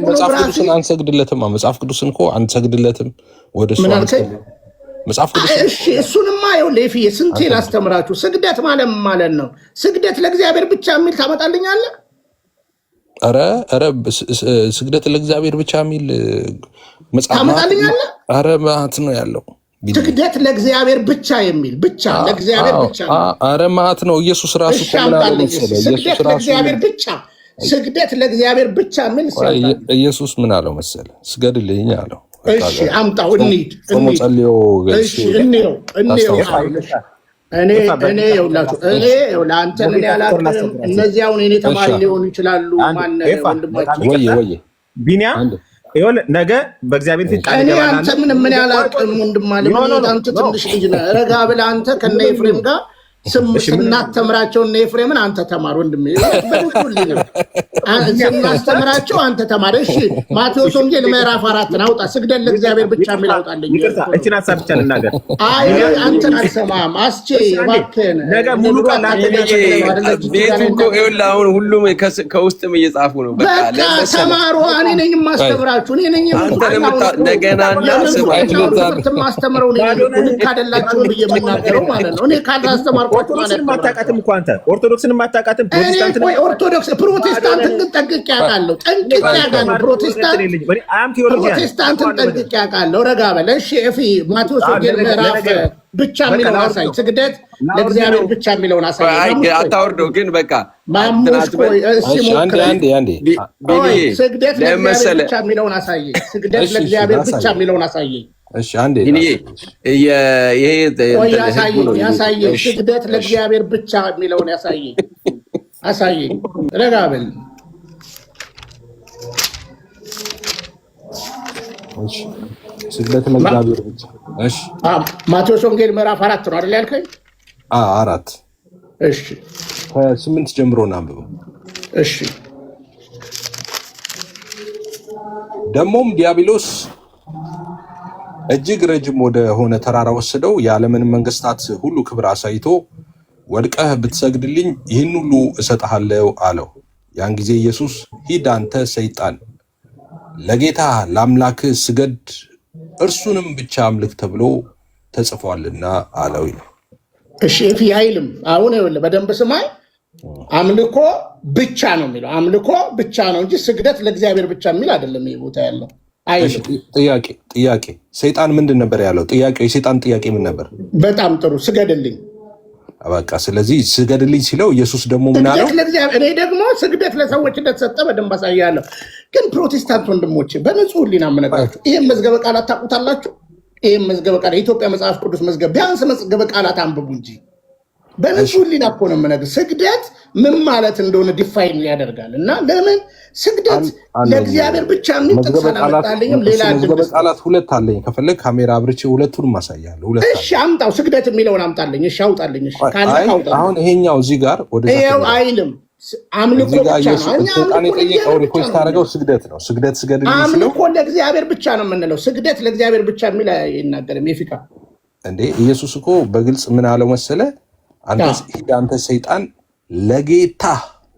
መጽሐፍ ቅዱስን አንሰግድለትም። መጽሐፍ ቅዱስን እኮ አንሰግድለትም። ወደ እሱ መጽሐፍ ቅዱስ እሱንማ ይኸውልህ ኤፍዬ ስንቴ ላስተምራችሁ። ስግደት ማለት ነው። ስግደት ለእግዚአብሔር ብቻ የሚል ታመጣልኛለህ? ኧረ ስግደት ለእግዚአብሔር ብቻ የሚል መጽሐፍ ታመጣልኛለህ? ኧረ ማለት ነው ያለው ስግደት ለእግዚአብሔር ብቻ የሚል ብቻ ለእግዚአብሔር ብቻ። ኧረ ማለት ነው ኢየሱስ ራሱ ስግደት ለእግዚአብሔር ብቻ ስግደት ለእግዚአብሔር ብቻ ምን ሲያውቃል? ኢየሱስ ምን አለው መሰለ? ስገድልኝ አለው። እሺ አምጣው እንሂድ። ጸልዮ እሺ እንየው እኔ ይኸውላችሁ ለአንተ ምን ያላቅም እነዚህ አሁን እኔ ተማሪ ሊሆኑ ይችላሉ። ማን ወንድማችን ወይ ቢኒያም ይኸውልህ ነገ በእግዚአብሔር ፊት ቃል እኔ አንተ ምን ያላቅም ወንድማለ አንተ ትንሽ ልጅ ነህ። ረጋ ብለህ አንተ ከነ ኤፍሬም ጋር ስናስተምራቸው እነ ኤፍሬምን አንተ ተማር ወንድሜ። ስናስተምራቸው አንተ ተማር። እሺ ማቴዎስ ወንጌል ምዕራፍ 4 አውጣ። ስግደት ለእግዚአብሔር ብቻ የሚል አውጣልኝ። እቺን ሀሳብ ብቻ ልናገር። አይ አንተን አልሰማም። አስቼ እባክህን ነገ ሙሉ ቃል ቤቱ እኮ ይኸውልህ አሁን ሁሉም ከውስጥም እየጻፉ ነው። በቃ ተማሩ። እኔ ነኝ የማስተምራችሁ። እኔ ነኝ እንደገና ማስተምረው ልክ አይደላችሁ ብዬ የምናገረው ማለት ነው። እኔ ካላስተማር ኦርቶዶክስን ማታውቃትም እኮ አንተ ኦርቶዶክስን ማታውቃትም። ፕሮቴስታንትን ጠንቅቄ አውቃለሁ። ፕሮቴስታንትን ጠንቅቄ አውቃለሁ። ረጋ በል እሺ። ኤፊ ማቴዎስ ወንጌል ምዕራፍ ብቻ የሚለውን አሳይ። ስግደት ለእግዚአብሔር ብቻ የሚለውን አሳይ። አታወርደው ግን በቃ ማሙሽ ቆይ እስኪ ስግደት ለእግዚአብሔር ብቻ የሚለውን አሳይ። ስግደት ለእግዚአብሔር ብቻ የሚለውን አሳይ። እሺ አንዴ ያሳየኝ ስግደት ለእግዚአብሔር ብቻ የሚለውን አሳየኝ። ረጋ በል ስግደት ለእግዚአብሔር ብቻ። እሺ ማቴዎስ ወንጌል ምዕራፍ 4 ነው አይደል ያልከኝ? 4 እሺ ከ8 ጀምሮ እናንብበው። እሺ ደግሞም ዲያብሎስ እጅግ ረጅም ወደ ሆነ ተራራ ወሰደው፣ የዓለምን መንግስታት ሁሉ ክብር አሳይቶ ወድቀህ ብትሰግድልኝ ይህን ሁሉ እሰጥሃለሁ አለው። ያን ጊዜ ኢየሱስ ሂድ አንተ ሰይጣን፣ ለጌታ ለአምላክህ ስገድ፣ እርሱንም ብቻ አምልክ ተብሎ ተጽፏልና አለው። እሺ አይልም። አሁን ይኸውልህ በደንብ ስማኝ። አምልኮ ብቻ ነው የሚለው። አምልኮ ብቻ ነው እንጂ ስግደት ለእግዚአብሔር ብቻ የሚል አይደለም። ይሄ ቦታ ያለው ጥያቄ ሰይጣን ምንድን ነበር ያለው? ጥያቄው የሰይጣን ጥያቄ ምን ነበር? በጣም ጥሩ ስገድልኝ። በቃ ስለዚህ ስገድልኝ ሲለው ኢየሱስ ደግሞ ምን አለው? እኔ ደግሞ ስግደት ለሰዎች እንደተሰጠ በደንብ አሳያለሁ። ግን ፕሮቴስታንት ወንድሞቼ በንጹህ ሕሊና የምነግራችሁ ይህም መዝገበ ቃላት ታውቁታላችሁ። ይህም መዝገበ ቃላት የኢትዮጵያ መጽሐፍ ቅዱስ መዝገብ ቢያንስ መዝገበ ቃላት አንብቡ እንጂ በንጹህ ሕሊና እኮ ነው የምነግርህ። ስግደት ምን ማለት እንደሆነ ዲፋይን ያደርጋል። እና ለምን ስግደት ለእግዚአብሔር ብቻ የሚል ጥቅስ አላመጣልኝም። ሌላ መዝገበ ቃላት 2 አለኝ። ከፈለግ ካሜራ አብርቼ ሁለቱንም አሳያለሁ። እሺ አምጣው። ስግደት የሚለውን አምጣልኝ። እሺ አውጣልኝ። እሺ አሁን ይሄኛው እዚህ ጋር ይኸው አይልም። አምልኮ ብቻ ነው። ሰይጣን የጠየቀው ሪኩዌስት አደረገው ስግደት ነው። ስግደት ስገድልኝ ሲለው አምልኮ ለእግዚአብሔር ብቻ ነው የምንለው። ስግደት ለእግዚአብሔር ብቻ የሚል አይናገርም። የፊካ እንዴ ኢየሱስ እኮ በግልጽ ምን አለው መሰለ? አንተ ሰይጣን ለጌታ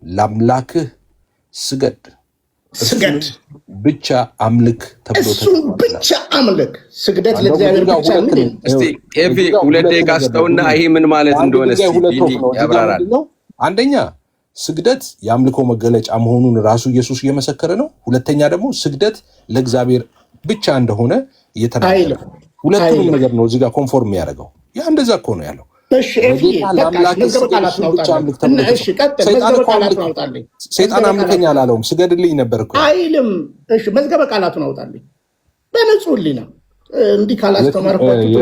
ለአምላክህ ስገድ ብቻ አምልክ ተብሎ እሱን ብቻ አምልክ። ስግደት ለእግዚአብሔር ብቻ ምን? እስቲ ኤፊ 2 ደቂቃ ስጠውና ይሄ ምን ማለት እንደሆነ ያብራራል። አንደኛ ስግደት የአምልኮ መገለጫ መሆኑን ራሱ ኢየሱስ እየመሰከረ ነው። ሁለተኛ ደግሞ ስግደት ለእግዚአብሔር ብቻ እንደሆነ እየተናገረ ሁለቱንም ነገር ነው እዚህ ጋር ኮንፎርም የሚያደርገው። ያ እንደዛ እኮ ነው ያለው። ሰይጣን አምልከኝ አላለውም፣ ስገድልኝ ነበር እኮ አይልም። እሺ መዝገበ ቃላቱን አውጣልኝ በንጹህ ሕሊና። እንዲህ ካላስተማርኳችሁ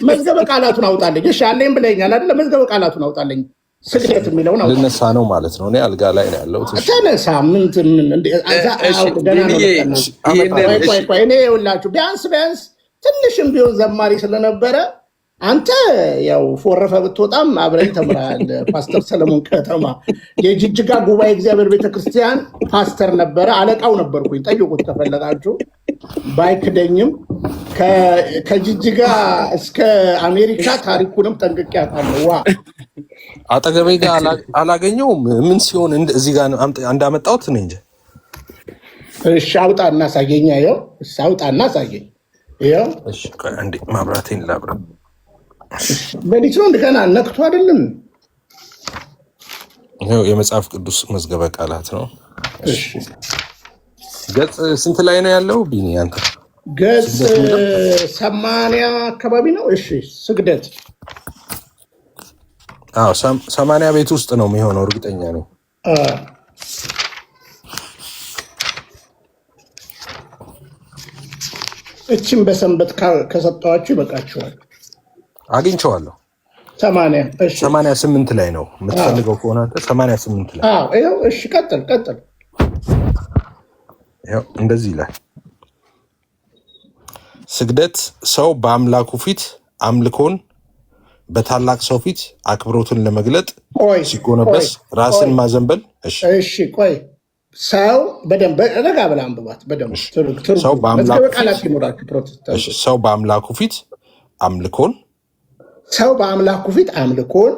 መዝገበ ቃላቱን አውጣልኝ። እሺ አለኝ ብለኛል አይደለ? መዝገበ ቃላቱን አውጣልኝ። ስግደት የሚለውን ልነሳ ነው ማለት ነው። እኔ አልጋ ላይ ነው ያለሁት። ተነሳ። እኔ ይኸውላችሁ ቢያንስ ትንሽም ቢሆን ዘማሪ ስለነበረ አንተ ያው ፎረፈ ብትወጣም አብረኝ ተምራል። ፓስተር ሰለሞን ከተማ የጅጅጋ ጉባኤ እግዚአብሔር ቤተክርስቲያን ፓስተር ነበረ። አለቃው ነበርኩኝ። ጠይቁት ከፈለጋችሁ። ባይክደኝም ከጅጅጋ እስከ አሜሪካ ታሪኩንም ጠንቅቄ አውቃለሁ። ዋ አጠገቤ ጋር አላገኘውም። ምን ሲሆን እዚህ ጋር እንዳመጣሁት እኔ እንጃ። እሺ አውጣና አሳየኝ። ይኸው አውጣና አሳየኝ። ይኸው እሺ አንዴ ማብራቴን ላብራ። በሊት ነው እንደገና ነክቶ አይደለም። ይሄው የመጽሐፍ ቅዱስ መዝገበ ቃላት ነው። እሺ ገጽ ስንት ላይ ነው ያለው ቢኒ አንተ? ገጽ 80 አካባቢ ነው። እሺ ስግደት 80 ቤት ውስጥ ነው የሚሆነው እርግጠኛ ነኝ። እችን በሰንበት ከሰጠኋችሁ ይበቃችኋል። አግኝቼዋለሁ። 88 ላይ ነው የምትፈልገው ከሆነ 88 ላይ። ይኸው እሺ፣ ቀጥል። ይኸው እንደዚህ ይላል። ስግደት ሰው በአምላኩ ፊት አምልኮን በታላቅ ሰው ፊት አክብሮትን ለመግለጥ ሲጎነበስ ራስን ማዘንበል። እሺ ቆይ ሰው በደንብ ረጋ ብላ አንብባት። በደንብ ሰው በአምላኩ ፊት አምልኮን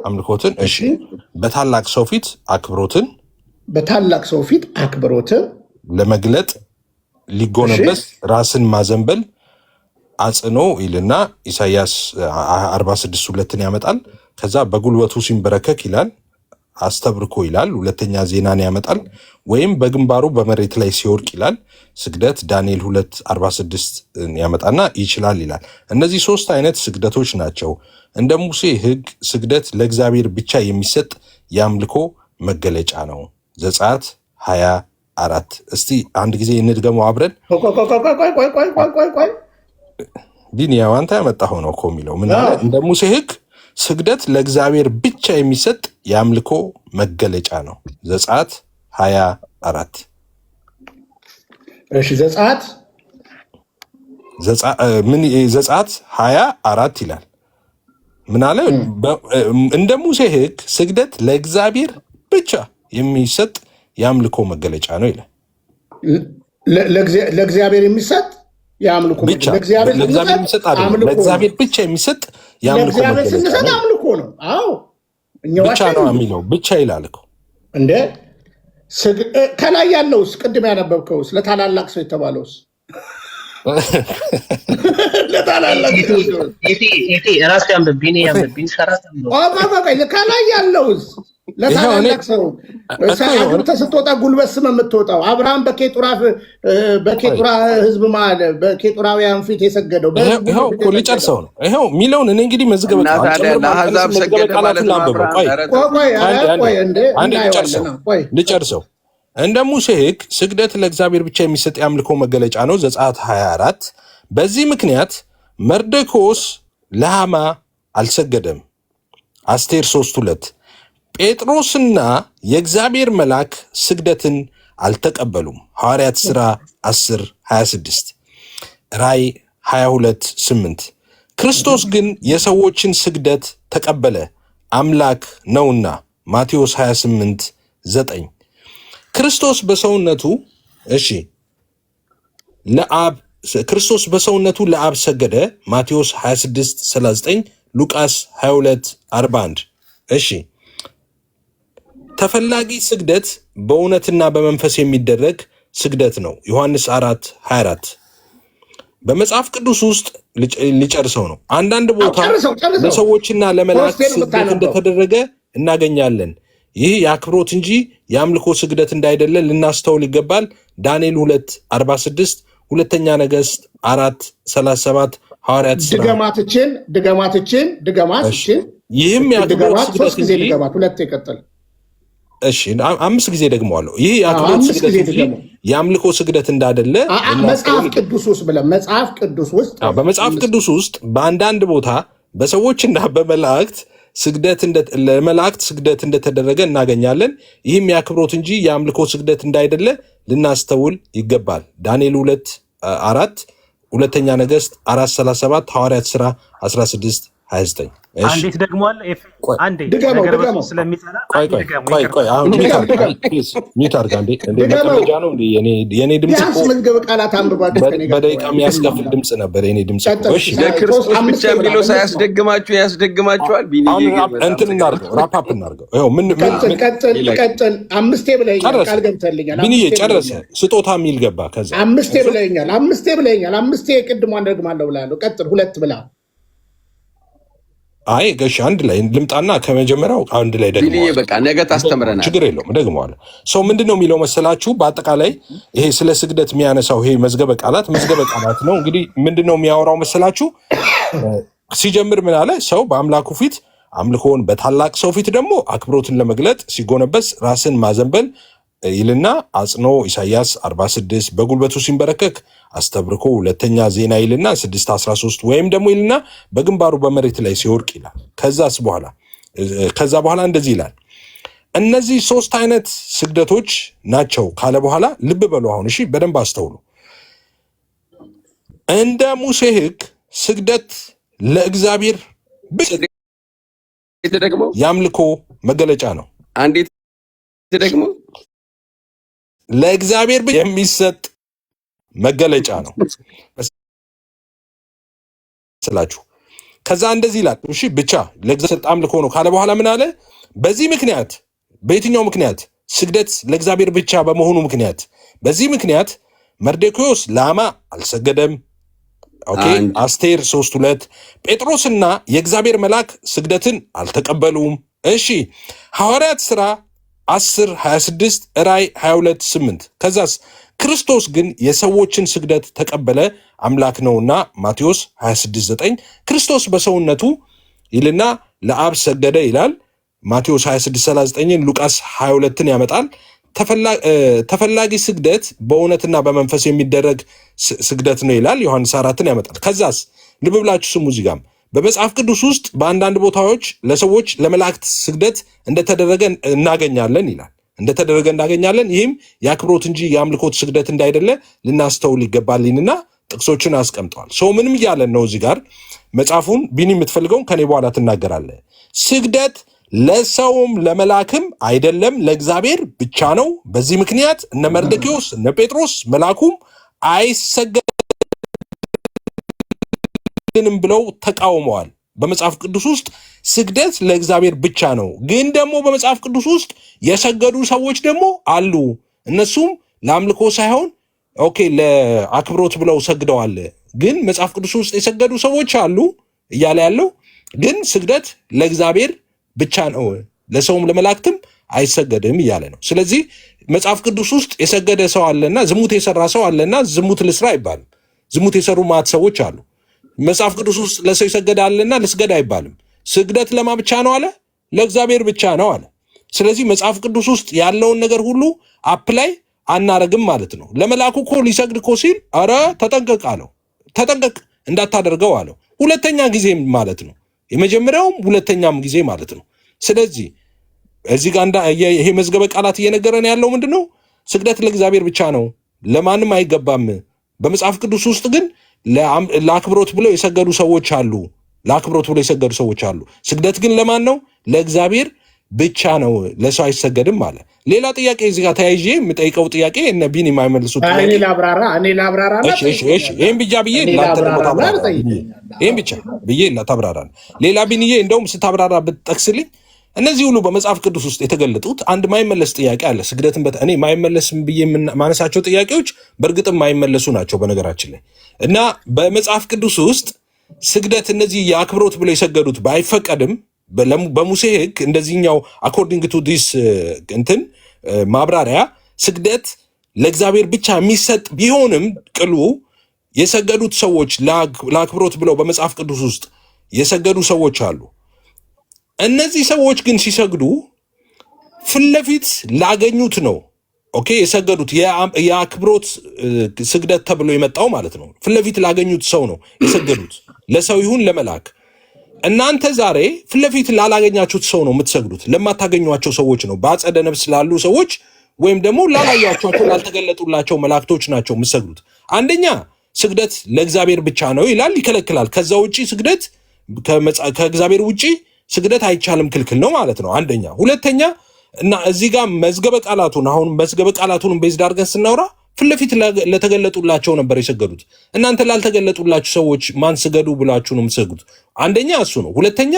አምልኮትን እሺ በታላቅ ሰው ፊት አክብሮትን ለመግለጥ ሊጎነበስ ራስን ማዘንበል አጽኖ ይልና ኢሳይያስ 46:2 ያመጣል። ከዛ በጉልበቱ ሲንበረከክ ይላል፣ አስተብርኮ ይላል። ሁለተኛ ዜናን ያመጣል። ወይም በግንባሩ በመሬት ላይ ሲወድቅ ይላል። ስግደት ዳንኤል 2:46 ያመጣና ይችላል ይላል። እነዚህ ሶስት አይነት ስግደቶች ናቸው። እንደ ሙሴ ሕግ ስግደት ለእግዚአብሔር ብቻ የሚሰጥ የአምልኮ መገለጫ ነው። ዘጸአት 24። እስቲ አንድ ጊዜ እንድገመው አብረን። ቢኒያው አንተ ያመጣኸው ነው እኮ የሚለው ምን አለ? እንደ ሙሴ ሕግ ስግደት ለእግዚአብሔር ብቻ የሚሰጥ የአምልኮ መገለጫ ነው። ዘጸአት 24። እሺ ዘጸአት 24 ይላል። ምን አለ? እንደ ሙሴ ሕግ ስግደት ለእግዚአብሔር ብቻ የሚሰጥ የአምልኮ መገለጫ ነው ይላል። ለእግዚአብሔር የሚሰጥ የአምልኮ ብቻ ለእግዚአብሔር ብቻ የሚሰጥ የአምልኮ መገለጫ ነው። አዎ ብቻ ነው የሚለው ብቻ ይላል እኮ እንደ ከላይ ያለውስ ቅድም ያነበብከውስ ለታላላቅ ሰው የተባለውስ ከላይ ያለውስ ለታላላቅ ሰው አግብተህ ስትወጣ ጉልበት ስም የምትወጣው አብርሃም በኬጡራ ህዝብ መሀል በኬጡራውያን ፊት የሰገደው ይኸው እኮ ሊጨርሰው ነው። ይኸው የሚለውን እኔ እንግዲህ መዝገበ ልጨርሰው። እንደ ሙሴ ሕግ ስግደት ለእግዚአብሔር ብቻ የሚሰጥ የአምልኮ መገለጫ ነው። ዘጸአት 24። በዚህ ምክንያት መርዶክዮስ ለሐማ አልሰገደም። አስቴር 3:2 ጴጥሮስና የእግዚአብሔር መልአክ ስግደትን አልተቀበሉም። ሐዋርያት ሥራ 10:26 ራእይ 22:8 ክርስቶስ ግን የሰዎችን ስግደት ተቀበለ አምላክ ነውና። ማቴዎስ 28:9 ክርስቶስ በሰውነቱ ለአብ ሰገደ። ማቴዎስ 26:39 ሉቃስ 22:41 እሺ ተፈላጊ ስግደት በእውነትና በመንፈስ የሚደረግ ስግደት ነው። ዮሐንስ 4:24 በመጽሐፍ ቅዱስ ውስጥ ሊጨርሰው ነው። አንዳንድ ቦታ ለሰዎችና ለመላእክት ስግደት እንደተደረገ እናገኛለን። ይህ የአክብሮት እንጂ የአምልኮ ስግደት እንዳይደለ ልናስተውል ይገባል። ዳንኤል 2:46 ሁለተኛ ነገሥት 4:37 ሐዋርያት ሥራ ድገማትችን ይህም የአክብሮት ስግደት እንጂ ሁለት ይቀጥል። እሺ 5 ጊዜ ደግመዋለሁ። ይህ የአክብሮት ስግደት እንጂ የአምልኮ ስግደት እንዳይደለ መጽሐፍ ቅዱስ ውስጥ በአንዳንድ ቦታ በሰዎችና በመላእክት ለመላእክት ስግደት እንደተደረገ እናገኛለን። ይህም የአክብሮት እንጂ የአምልኮ ስግደት እንዳይደለ ልናስተውል ይገባል። ዳንኤል 2:4 ሁለተኛ ነገሥት 4:37 ሐዋርያት ሥራ 16:29 አንዴት ደግሟል። አንዴ ነገር በሱ ስለሚሰራ አሁን ሚት አድርጋ እንዴ መቀመጫ ነው እንዴ የኔ ድምጽ እኮ መዝገበ ቃላት አንብባችሁ በደቂቃ የሚያስከፍል ድምጽ ነበር የኔ ድምጽ እኮ። እሺ ለክርስቶስ ብቻ የሚለው ያስደግማችኋል። እንትን እናድርገው፣ ራፓፕ እናድርገው። ይኸው ምን ቀጥል 5 ብለኸኛል፣ ቃል ገብተልኛል። ቢኒዬ ጨረሰ። ስጦታ የሚል ገባ። ከዛ 5 ብለኸኛል። 5 ቅድሟን ደግማለሁ ብላለሁ። ቀጥል 2 ብላ አይ ገሽ አንድ ላይ ልምጣና ከመጀመሪያው አንድ ላይ ደግሞ በቃ ነገ ታስተምረናል። ችግር የለውም ደግመዋለሁ። ሰው ምንድነው የሚለው መሰላችሁ? በአጠቃላይ ይሄ ስለ ስግደት የሚያነሳው ይሄ መዝገበ ቃላት ነው። እንግዲህ ምንድነው የሚያወራው መሰላችሁ? ሲጀምር ምን አለ? ሰው በአምላኩ ፊት አምልኮን በታላቅ ሰው ፊት ደግሞ አክብሮትን ለመግለጥ ሲጎነበስ ራስን ማዘንበል ይልና አጽኖ ኢሳይያስ 46 በጉልበቱ ሲንበረከክ አስተብርኮ ሁለተኛ ዜና ይልና 6:13 ወይም ደግሞ ይልና በግንባሩ በመሬት ላይ ሲወርቅ ይላል። ከዛ በኋላ እንደዚህ ይላል። እነዚህ 3 አይነት ስግደቶች ናቸው ካለ በኋላ ልብ በሉ አሁን እሺ በደንብ አስተውሉ። እንደ ሙሴ ሕግ ስግደት ለእግዚአብሔር የአምልኮ መገለጫ ነው። አንዴት ደግሞ ለእግዚአብሔር የሚሰጥ መገለጫ ነው ስላችሁ። ከዛ እንደዚህ ይላል እሺ ብቻ ለእግዚአብሔር አምልኮ ነው ካለ በኋላ ምን አለ? በዚህ ምክንያት በየትኛው ምክንያት? ስግደት ለእግዚአብሔር ብቻ በመሆኑ ምክንያት። በዚህ ምክንያት መርዶክዮስ ለሐማ አልሰገደም። ኦኬ አስቴር 3:2 ጴጥሮስና የእግዚአብሔር መልአክ ስግደትን አልተቀበሉም። እሺ ሐዋርያት ሥራ 10:26 ራእይ 22:8 ከዛስ ክርስቶስ ግን የሰዎችን ስግደት ተቀበለ አምላክ ነውና ማቴዎስ 26:9 ክርስቶስ በሰውነቱ ይልና ለአብ ሰገደ ይላል ማቴዎስ 26:39 ሉቃስ 22ን ያመጣል። ተፈላጊ ስግደት በእውነትና በመንፈስ የሚደረግ ስግደት ነው ይላል ዮሐንስ 4ን ያመጣል። ከዛስ ልብ ብላችሁ ስሙ። እዚህ ጋር በመጽሐፍ ቅዱስ ውስጥ በአንዳንድ ቦታዎች ለሰዎች ለመላእክት ስግደት እንደተደረገ እናገኛለን ይላል። እንደተደረገ እናገኛለን። ይህም የአክብሮት እንጂ የአምልኮት ስግደት እንዳይደለ ልናስተውል ይገባልንና ጥቅሶችን አስቀምጠዋል። ሰው ምንም እያለን ነው እዚህ ጋር መጽሐፉን ቢኒ የምትፈልገውን ከኔ በኋላ ትናገራለህ። ስግደት ለሰውም ለመላክም አይደለም ለእግዚአብሔር ብቻ ነው። በዚህ ምክንያት እነ መርዶክዮስ እነ ጴጥሮስ መልአኩም አይሰገድንም ብለው ተቃውመዋል። በመጽሐፍ ቅዱስ ውስጥ ስግደት ለእግዚአብሔር ብቻ ነው። ግን ደግሞ በመጽሐፍ ቅዱስ ውስጥ የሰገዱ ሰዎች ደግሞ አሉ። እነሱም ለአምልኮ ሳይሆን ኦኬ ለአክብሮት ብለው ሰግደዋል። ግን መጽሐፍ ቅዱስ ውስጥ የሰገዱ ሰዎች አሉ እያለ ያለው ግን ስግደት ለእግዚአብሔር ብቻ ነው ለሰውም ለመላእክትም አይሰገድም እያለ ነው። ስለዚህ መጽሐፍ ቅዱስ ውስጥ የሰገደ ሰው አለና ዝሙት የሰራ ሰው አለና ዝሙት ልስራ አይባልም። ዝሙት የሰሩ ማት ሰዎች አሉ። መጽሐፍ ቅዱስ ውስጥ ለሰው የሰገደ አለና ልስገድ አይባልም። ስግደት ለማ ብቻ ነው አለ? ለእግዚአብሔር ብቻ ነው አለ። ስለዚህ መጽሐፍ ቅዱስ ውስጥ ያለውን ነገር ሁሉ አፕላይ አናረግም ማለት ነው። ለመልአኩ እኮ ሊሰግድ እኮ ሲል አረ ተጠንቀቅ አለው። ተጠንቀቅ እንዳታደርገው አለው። ሁለተኛ ጊዜ ማለት ነው። የመጀመሪያውም ሁለተኛም ጊዜ ማለት ነው። ስለዚህ እዚህ ጋር ይሄ መዝገበ ቃላት እየነገረን ያለው ምንድነው? ስግደት ለእግዚአብሔር ብቻ ነው፣ ለማንም አይገባም። በመጽሐፍ ቅዱስ ውስጥ ግን ለአክብሮት ብለው የሰገዱ ሰዎች አሉ። ለአክብሮት ብለው የሰገዱ ሰዎች አሉ። ስግደት ግን ለማን ነው? ለእግዚአብሔር ብቻ ነው፣ ለሰው አይሰገድም አለ። ሌላ ጥያቄ እዚህ ጋር ተያይዤ የምጠይቀው ጥያቄ እነ ቢኒ የማይመልሱት ጥያቄ እኔ ላብራራ ይሄን ብቻ ብዬ ላንተ ደግሞ ታብራራ። ይሄን ብቻ ብዬ ታብራራ። ሌላ ቢኒዬ እንደውም ስታብራራ ብትጠቅስልኝ እነዚህ ሁሉ በመጽሐፍ ቅዱስ ውስጥ የተገለጡት አንድ ማይመለስ ጥያቄ አለ። ስግደትን እኔ ማይመለስም ብዬ ማነሳቸው ጥያቄዎች በእርግጥም ማይመለሱ ናቸው በነገራችን ላይ እና በመጽሐፍ ቅዱስ ውስጥ ስግደት እነዚህ የአክብሮት ብለው የሰገዱት ባይፈቀድም በሙሴ ሕግ እንደዚህኛው አኮርዲንግ ቱ ዲስ እንትን ማብራሪያ ስግደት ለእግዚአብሔር ብቻ የሚሰጥ ቢሆንም ቅሉ የሰገዱት ሰዎች ለአክብሮት ብለው በመጽሐፍ ቅዱስ ውስጥ የሰገዱ ሰዎች አሉ። እነዚህ ሰዎች ግን ሲሰግዱ ፊት ለፊት ላገኙት ነው ኦኬ የሰገዱት የአክብሮት ስግደት ተብሎ የመጣው ማለት ነው። ፊት ለፊት ላገኙት ሰው ነው የሰገዱት፣ ለሰው ይሁን ለመላክ። እናንተ ዛሬ ፊት ለፊት ላላገኛችሁት ሰው ነው የምትሰግዱት፣ ለማታገኟቸው ሰዎች ነው። በአጸደ ነፍስ ላሉ ሰዎች ወይም ደግሞ ላላያቸው ላልተገለጡላቸው መላእክቶች ናቸው የምትሰግዱት። አንደኛ ስግደት ለእግዚአብሔር ብቻ ነው ይላል፣ ይከለክላል። ከዛ ውጪ ስግደት ከእግዚአብሔር ውጪ ስግደት አይቻልም፣ ክልክል ነው ማለት ነው። አንደኛ። ሁለተኛ እና እዚህ ጋር መዝገበ ቃላቱን አሁን መዝገበ ቃላቱን ቤዝ አድርገን ስናወራ ፊት ለፊት ለተገለጡላቸው ነበር የሰገዱት። እናንተ ላልተገለጡላችሁ ሰዎች ማን ስገዱ ብላችሁ ነው የምትሰግዱት? አንደኛ እሱ ነው። ሁለተኛ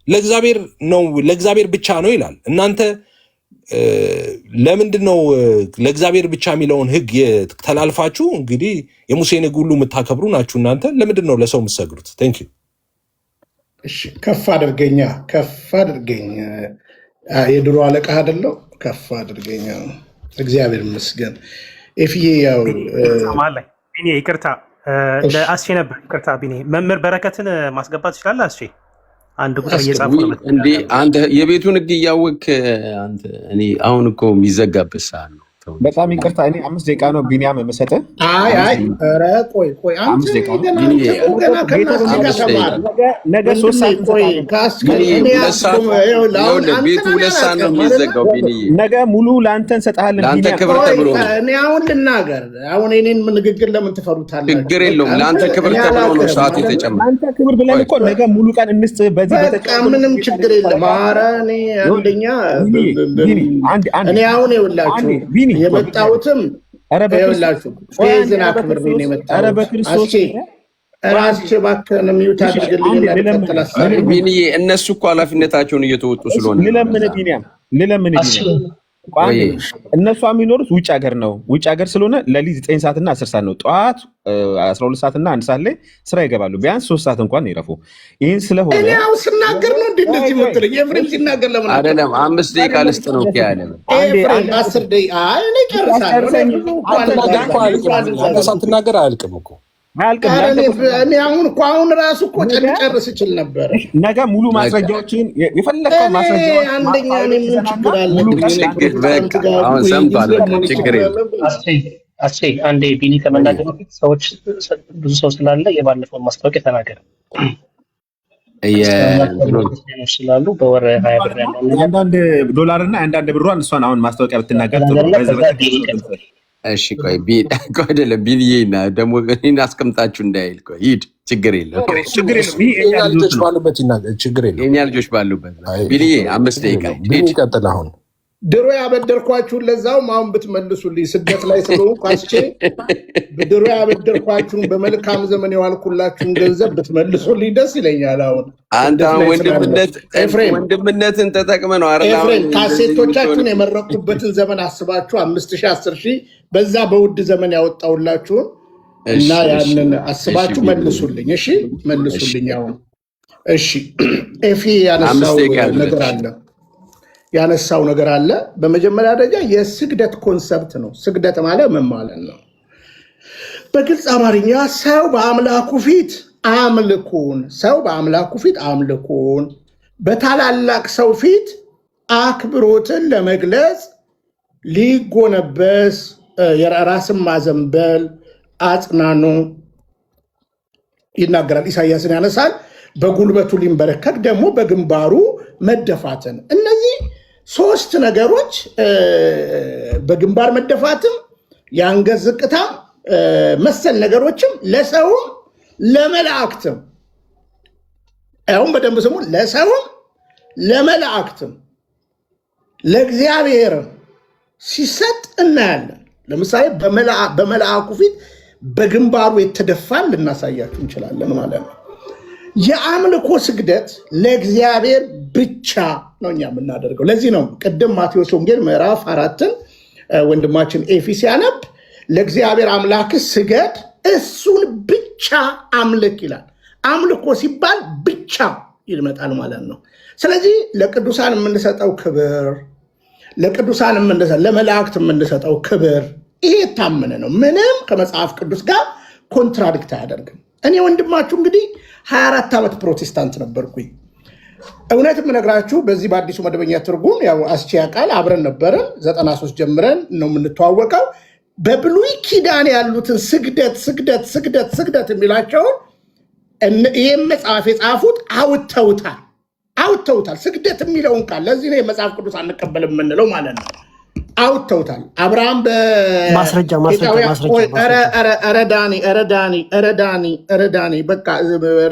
ለእግዚአብሔር ነው፣ ለእግዚአብሔር ብቻ ነው ይላል። እናንተ ለምንድን ነው ለእግዚአብሔር ብቻ የሚለውን ሕግ ተላልፋችሁ እንግዲህ የሙሴን ሕግ ሁሉ የምታከብሩ ናችሁ እናንተ ለምንድን ነው ለሰው የምትሰግዱት? ቴንክ ዩ። እሺ ከፍ አድርገኝ። የድሮ አለቃ አይደለው? ከፍ አድርገኝ። እግዚአብሔር ይመስገን። ኤፍዬ ያው ቢኒ ይቅርታ ለአስቼ ነበር። ይቅርታ ቢኒ። መምህር በረከትን ማስገባት ትችላለህ? አስቼ አንድ ቁጥር እየጻፉ እንዴ አንተ የቤቱን ሕግ እያወቅህ አንተ እኔ አሁን እኮ የሚዘጋበት ሰዓት ነው። በጣም ይቅርታ እኔ 5 ደቂቃ ነው ቢኒያም የምሰጥህ። አይ ኧረ ቆይ አንተ ገና ከናስጋ ተማር ነገ 3 ሰዓት ቤቱ 2 ሰዓት ነው የሚዘጋው። ቢኒዬ ነገ ሙሉ ለአንተ እንሰጥሃለን። ለአንተ ክብር ተብሎ እኔ አሁን ልናገር። አሁን እኔን ንግግር ለምን ትፈሩታላችሁ? ችግር የለውም። ለአንተ ክብር ተብሎ ነው ሰዓት የተጨመረው። ለአንተ ክብር ብለን እኮ ነገ ሙሉ ቀን እንስጥህ። በዚህ በቃ ምንም ችግር የለም። ኧረ እኔ አንደኛ እኔ አሁን ይኸውላችሁ የመጣሁትም ይኸውላችሁ ፌዝን አክብሬ ነው የመጣሁት። ራስቼ እባክህን ሚውት አድርግልኝ። ቢኒዬ እነሱ እኮ ኃላፊነታቸውን እየተወጡ ስለሆነ ልለምን ቢኒያም እነሱ የሚኖሩት ውጭ ሀገር ነው። ውጭ ሀገር ስለሆነ ለሊት 9 ሰዓትና 10 ሰዓት ነው። ጠዋት 12 ሰዓትና 1 ሰዓት ላይ ስራ ይገባሉ። ቢያንስ 3 ሰዓት እንኳን ይረፉ። ይህን ስለሆነ እኔ አሁን ስናገር ነው እንደዚህ የምትለኝ። ኤፍሬም ሲናገር ለምን አይደለም? 5 ደቂቃ ልስጥ ነው ያለ ኤፍሬም 10 ደቂቃ እኔ ጨርሳለሁ። ሳትናገር አያልቅም እኮ እኔ አሁን ራሱ እኮ ጨርስ ይችል ነበር። ነገ ሙሉ ማስረጃዎችን የፈለከው ማስረጃዎች አንደኛ እኔ ምን ችግር አለ? አሁን ሰምቷል። ችግር የለም። አንዴ ቢኒ ከመናገር በፊት ሰዎች ብዙ ሰው ስላለ የባለፈውን ማስታወቂያ ተናገር ስላሉ በወር 20 ብር ያለው አንዳንድ ዶላር እና አንዳንድ ብሯን እሷን አሁን ማስታወቂያ ብትናገር ጥሩ። እሺ ቆይ አይደለም ቢኒዬና ደግሞ እኔን አስቀምጣችሁ እንዳይል ቆይ ሂድ። ችግር የለም። የኛ ልጆች ባሉበት ይናገር። ችግር የለም። የኛ ልጆች ባሉበት ቢኒዬ 5 ደቂቃ ሂድ። ቀጥል። አሁን ድሮ ያበደርኳችሁን ለዛውም አሁን ብትመልሱልኝ ስደት ላይ ስለሆንኩ አስቼ ድሮ ያበደርኳችሁን በመልካም ዘመን የዋልኩላችሁን ገንዘብ ብትመልሱልኝ ደስ ይለኛል። አሁን አንተ ወንድምነትን ተጠቅመህ ነው አይደል? ኤፍሬም ካሴቶቻችሁን የመረቁበትን ዘመን አስባችሁ 5000 10000 በዛ በውድ ዘመን ያወጣውላችሁን እና ያንን አስባችሁ መልሱልኝ። እሺ መልሱልኝ። አሁን እሺ ኤፊ ያነሳው ነገር አለ። በመጀመሪያ ደረጃ የስግደት ኮንሰፕት ነው። ስግደት ማለት ምን ማለት ነው? በግልጽ አማርኛ ሰው በአምላኩ ፊት አምልኩን በታላላቅ ሰው ፊት አክብሮትን ለመግለጽ ሊጎነበስ የራስን ማዘንበል አጽናኑ ይናገራል። ኢሳይያስን ያነሳል። በጉልበቱ ሊንበረከክ ደግሞ በግንባሩ መደፋትን። እነዚህ 3 ነገሮች በግንባር መደፋትም የአንገት ዝቅታ መሰል ነገሮችም ለሰውም ለመላእክትም አሁን በደንብ ስሙ። ለሰውም ለመላእክትም ለእግዚአብሔርም ሲሰጥ እናያለን። ለምሳሌ በመልአኩ ፊት በግንባሩ የተደፋን ልናሳያችሁ እንችላለን ማለት ነው። የአምልኮ ስግደት ለእግዚአብሔር ብቻ ነው እኛ የምናደርገው። ለዚህ ነው ቅድም ማቴዎስ ወንጌል ምዕራፍ 4 ወንድማችን ኤፊ ሲያነብ ለእግዚአብሔር አምላክ ስገድ እሱን ብቻ አምልክ ይላል። አምልኮ ሲባል ብቻ ይመጣል ማለት ነው። ስለዚህ ለቅዱሳን የምንሰጠው ክብር፣ ለመላእክት የምንሰጠው ክብር ይሄ የታመነ ነው። ምንም ከመጽሐፍ ቅዱስ ጋር ኮንትራዲክት አያደርግም። እኔ ወንድማችሁ እንግዲህ 24 ዓመት ፕሮቴስታንት ነበርኩኝ። እውነት የምነግራችሁ በዚህ በአዲሱ መደበኛ ትርጉም ያው አስቺያ ቃል አብረን ነበርን 93 ጀምረን ነው የምንተዋወቀው። በብሉይ ኪዳን ያሉትን ስግደት የሚላቸውን ይህም መጽሐፍ የጻፉት አውጥተውታል። ስግደት የሚለውን ቃል ለዚህ ነው የመጽሐፍ ቅዱስ አንቀበልም የምንለው ማለት ነው። አውጥተውታል። አብርሃም ማስረጃ ረዳኒ በቃ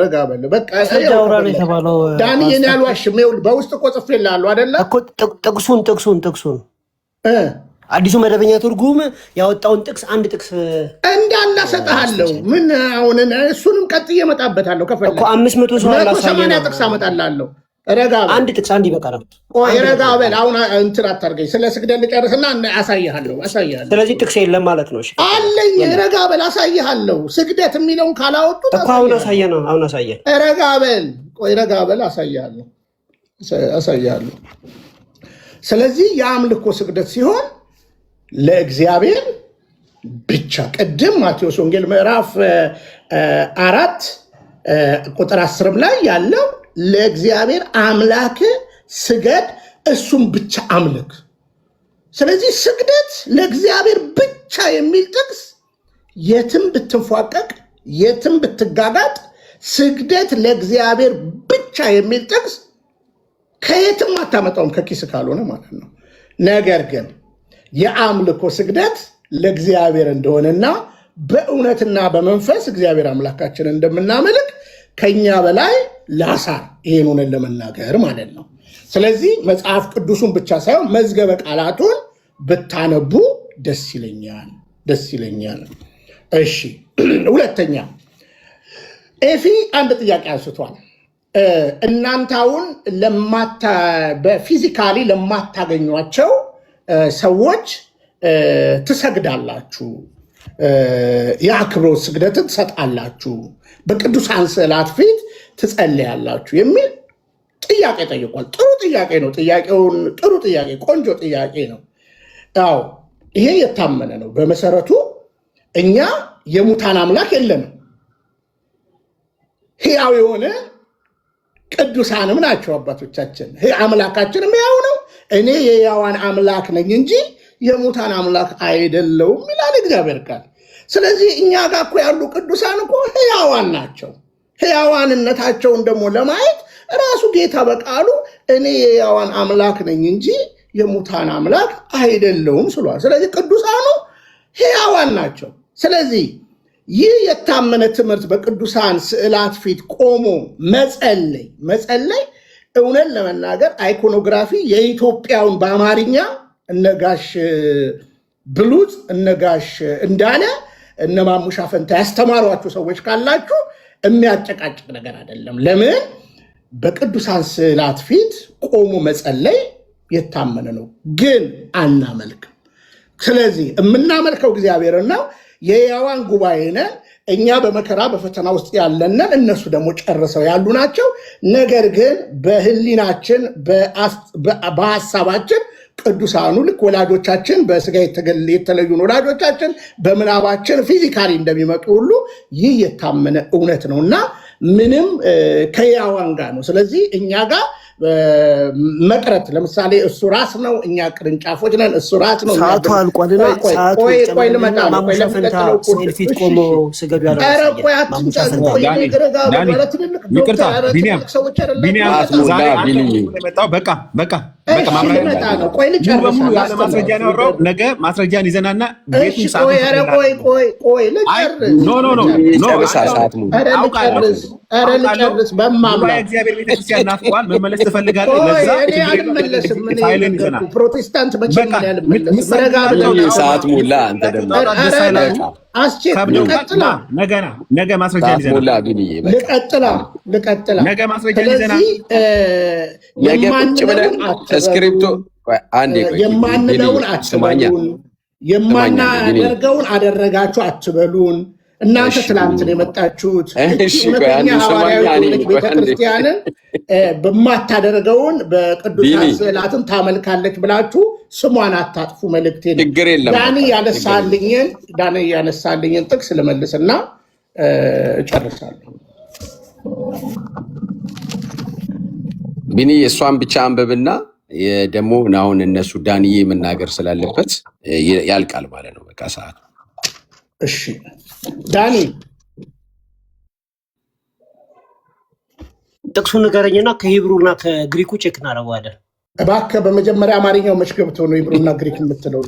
ረጋ በል በቃ ዳኒ የኔ አልዋሽም። በውስጥ እኮ ጽፌልሃለሁ አይደለ እኮ ጥቅሱን አዲሱ መደበኛ ትርጉም ያወጣውን ጥቅስ አንድ ጥቅስ እንዳለ ሰጥሃለሁ። ምን አሁን እሱንም ቀጥዬ እመጣበታለሁ። ከፈለክ 500 ሰው 180 ጥቅስ አመጣልሃለሁ። ረጋ በል አንድ ጥቅስ አንድ ይበቃል። ቆይ ረጋ በል። አሁን እንትን አታርገኝ። ስለ ስግደት ልጨርስና አሳይሃለሁ። ስለዚህ ጥቅስ የለም ማለት ነው። እሺ አለኝ። ረጋ በል አሳይሃለሁ። ስግደት የሚለውን ካላወጡት እኮ አሁን አሳየን። ረጋ በል። ቆይ ረጋ በል አሳይሃለሁ። ስለዚህ የአምልኮ ስግደት ሲሆን ለእግዚአብሔር ብቻ ቅድም ማቴዎስ ወንጌል ምዕራፍ 4 ቁጥር 10 ላይ ያለው ለእግዚአብሔር አምላክ ስገድ እሱም ብቻ አምልክ። ስለዚህ ስግደት ለእግዚአብሔር ብቻ የሚል ጥቅስ የትም ብትንፏቀቅ የትም ብትጋጋጥ ስግደት ለእግዚአብሔር ብቻ የሚል ጥቅስ ከየትም አታመጣውም ከኪስ ካልሆነ ማለት ነው። ነገር ግን የአምልኮ ስግደት ለእግዚአብሔር እንደሆነና በእውነትና በመንፈስ እግዚአብሔር አምላካችን እንደምናመልክ ከኛ በላይ ላሳር ይሄን ሆነን ለመናገር ማለት ነው። ስለዚህ መጽሐፍ ቅዱሱን ብቻ ሳይሆን መዝገበ ቃላቱን ብታነቡ ደስ ይለኛል። እሺ፣ ሁለተኛ ኤፊ አንድ ጥያቄ አንስቷል። እናንታውን በፊዚካሊ ለማታገኟቸው ሰዎች ትሰግዳላችሁ፣ የአክብሮት ስግደትን ትሰጣላችሁ፣ በቅዱሳን ስዕላት ፊት ትጸልያላችሁ የሚል ጥያቄ ጠይቋል። ጥሩ ጥያቄ ነው። ጥያቄውን ጥሩ ጥያቄ፣ ቆንጆ ጥያቄ ነው። ያው ይሄ የታመነ ነው። በመሰረቱ እኛ የሙታን አምላክ የለንም። ሕያው የሆነ ቅዱሳንም ናቸው አባቶቻችን። አምላካችንም ሕያው ነው። እኔ የሕያዋን አምላክ ነኝ እንጂ የሙታን አምላክ አይደለውም ይላል እግዚአብሔር ቃል። ስለዚህ እኛ ጋር እኮ ያሉ ቅዱሳን እኮ ሕያዋን ናቸው። ሕያዋንነታቸውን ደግሞ ለማየት ራሱ ጌታ በቃሉ እኔ የሕያዋን አምላክ ነኝ እንጂ የሙታን አምላክ አይደለውም ስሏል። ስለዚህ ቅዱሳኑ ሕያዋን ናቸው። ስለዚህ ይህ የታመነ ትምህርት በቅዱሳን ስዕላት ፊት ቆሞ መጸለይ እውነት ለመናገር አይኮኖግራፊ የኢትዮጵያውን በአማርኛ እነጋሽ ብሉት እነጋሽ እንዳለ እነ ማሙሻ ፈንታ ያስተማሯችሁ ሰዎች ካላችሁ የሚያጨቃጭቅ ነገር አይደለም። ለምን በቅዱሳን ስዕላት ፊት ቆሞ መጸለይ የታመነ ነው፣ ግን አናመልክም። ስለዚህ የምናመልከው እግዚአብሔርን ነው። የሕያዋን ጉባኤ ነን እኛ፣ በመከራ በፈተና ውስጥ ያለንን፣ እነሱ ደግሞ ጨርሰው ያሉ ናቸው። ነገር ግን በህሊናችን በሀሳባችን ቅዱሳኑ ልክ ወላጆቻችን በስጋ የተለዩን ወላጆቻችን በምናባችን ፊዚካሊ እንደሚመጡ ሁሉ ይህ የታመነ እውነት ነው እና ምንም ከሕያዋን ጋር ነው። ስለዚህ እኛ ጋር መቅረት ለምሳሌ እሱ ራስ ነው፣ እኛ ቅርንጫፎች ነን። እሱ ራስ ነው። ሰዓቱ አልቋልና ቆይ ልመጣ ነው። ፊት ቆሞ ስገዱ ያለው ነገ ማስረጃን ይዘናና ልጨርስ በማምላክ ናፍቀዋል መመለስ ትፈልጋለህ? ፕሮቴስታንት መቼም ሰዓት ሙላ። አንተ ደግሞ ነገ ማስረጃ ልቀጥላ ነገ ማስረጃ ይዘናል። የማንለውን አትበሉን፣ የማናደርገውን አደረጋችሁ አትበሉን። እናንተ ትላንትን የመጣችሁት እውነተኛ ሐዋርያዊ ቤተክርስቲያንን በማታደርገውን በቅዱሳን ስዕላትን ታመልካለች ብላችሁ ስሟን አታጥፉ። መልእክቴ ነው። ዳኒ ያነሳልኝን ጥቅስ ልመልስና እጨርሳለሁ። ቢኒ እሷን ብቻ አንብብና ደግሞ አሁን እነሱ ዳንዬ መናገር ስላለበት ያልቃል ማለት ነው። በቃ ሰዓት። እሺ ዳኒ ጥቅሱን ንገረኝና ከሂብሩና ከግሪኩ ቼክ እናደርገዋለን። እባክህ በመጀመሪያ አማርኛው መች ገብቶ ነው ሂብሩና ግሪክ የምትለው?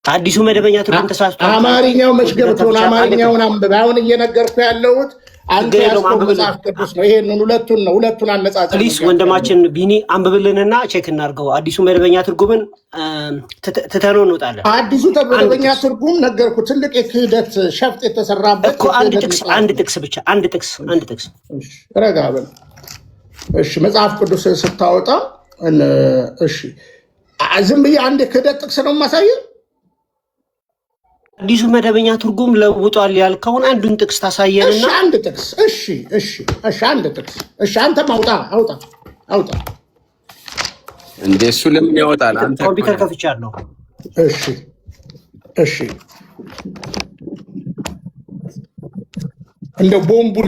አዲሱ መደበኛ ትርጉም ተሳስቷል። አማርኛው መች ገብቶ ነው? አማርኛውን አንብብ። አሁን እየነገርኩ ያለሁት አንተ ያስከው መጽሐፍ ቅዱስ ነው። ይሄንን ሁለቱን አነጻጽር። ፕሊስ ወንድማችን ቢኒ አንብብልንና ቼክ እናድርገው። አዲሱ መደበኛ ትርጉምን ትተነው እንወጣለን። አዲሱ መደበኛ ትርጉም ነገርኩ፣ ትልቅ የክህደት ሸፍጥ የተሰራበት እኮ አንድ ጥቅስ ብቻ አንድ ጥቅስ። ረጋ በል እሺ። መጽሐፍ ቅዱስ ስታወጣ እሺ፣ ዝም ብዬ አንድ የክህደት ጥቅስ ነው የማሳየው። አዲሱ መደበኛ ትርጉም ለውጧል ያልከውን አንዱን ጥቅስ ታሳየንና አንድ ጥቅስ። አንድ ጥቅስ። አንተም አውጣ። እንደሱ ለምን ያወጣል? አንተ ኮምፒውተር ከፍቻለሁ። እሺ እንደው ቦምቡን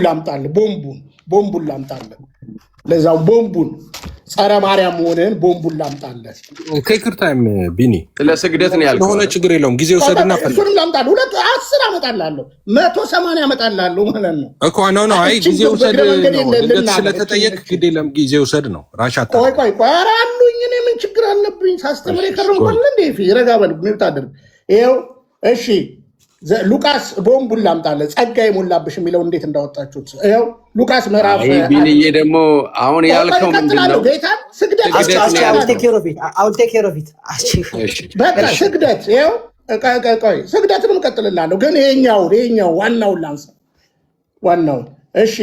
ላምጣልህ። ለዛው ቦምቡን ጸረ ማርያም መሆንህን ቦምቡን ላምጣለህ። ከይቅርታም ቢኒ ስለ ስግደት ነው ያልከው። ለሆነ ችግር የለውም ጊዜው ሰድና እሱንም ላምጣለህ። 10 አመጣልሃለሁ 180 አመጣልሃለሁ ማለት ነው እኮ ነው። አይ ጊዜው ሰድ ነው ስለተጠየቅ ግዴ ለም ጊዜው ሰድ ነው። ራሻታ ቆይ ኧረ አሉኝ። እኔ ምን ችግር አለብኝ? ሳስተምር የከረምኳል እንዴ? ረጋ በል ምን ታደርግ? ይኸው እሺ ሉቃስ ቦምቡን ላምጣለህ። ጸጋ የሞላብሽ የሚለው እንዴት እንዳወጣችሁት ይኸው ሉቃስ ምዕራፍ ቢንዬ ደግሞ አሁን ያልከው ምንድነው? ጌታ ስግደት ስግደት ይኸው ቆይ ስግደትንም እቀጥልላለሁ፣ ግን ይሄኛው ዋናውን ላንሳ። ዋናው እሺ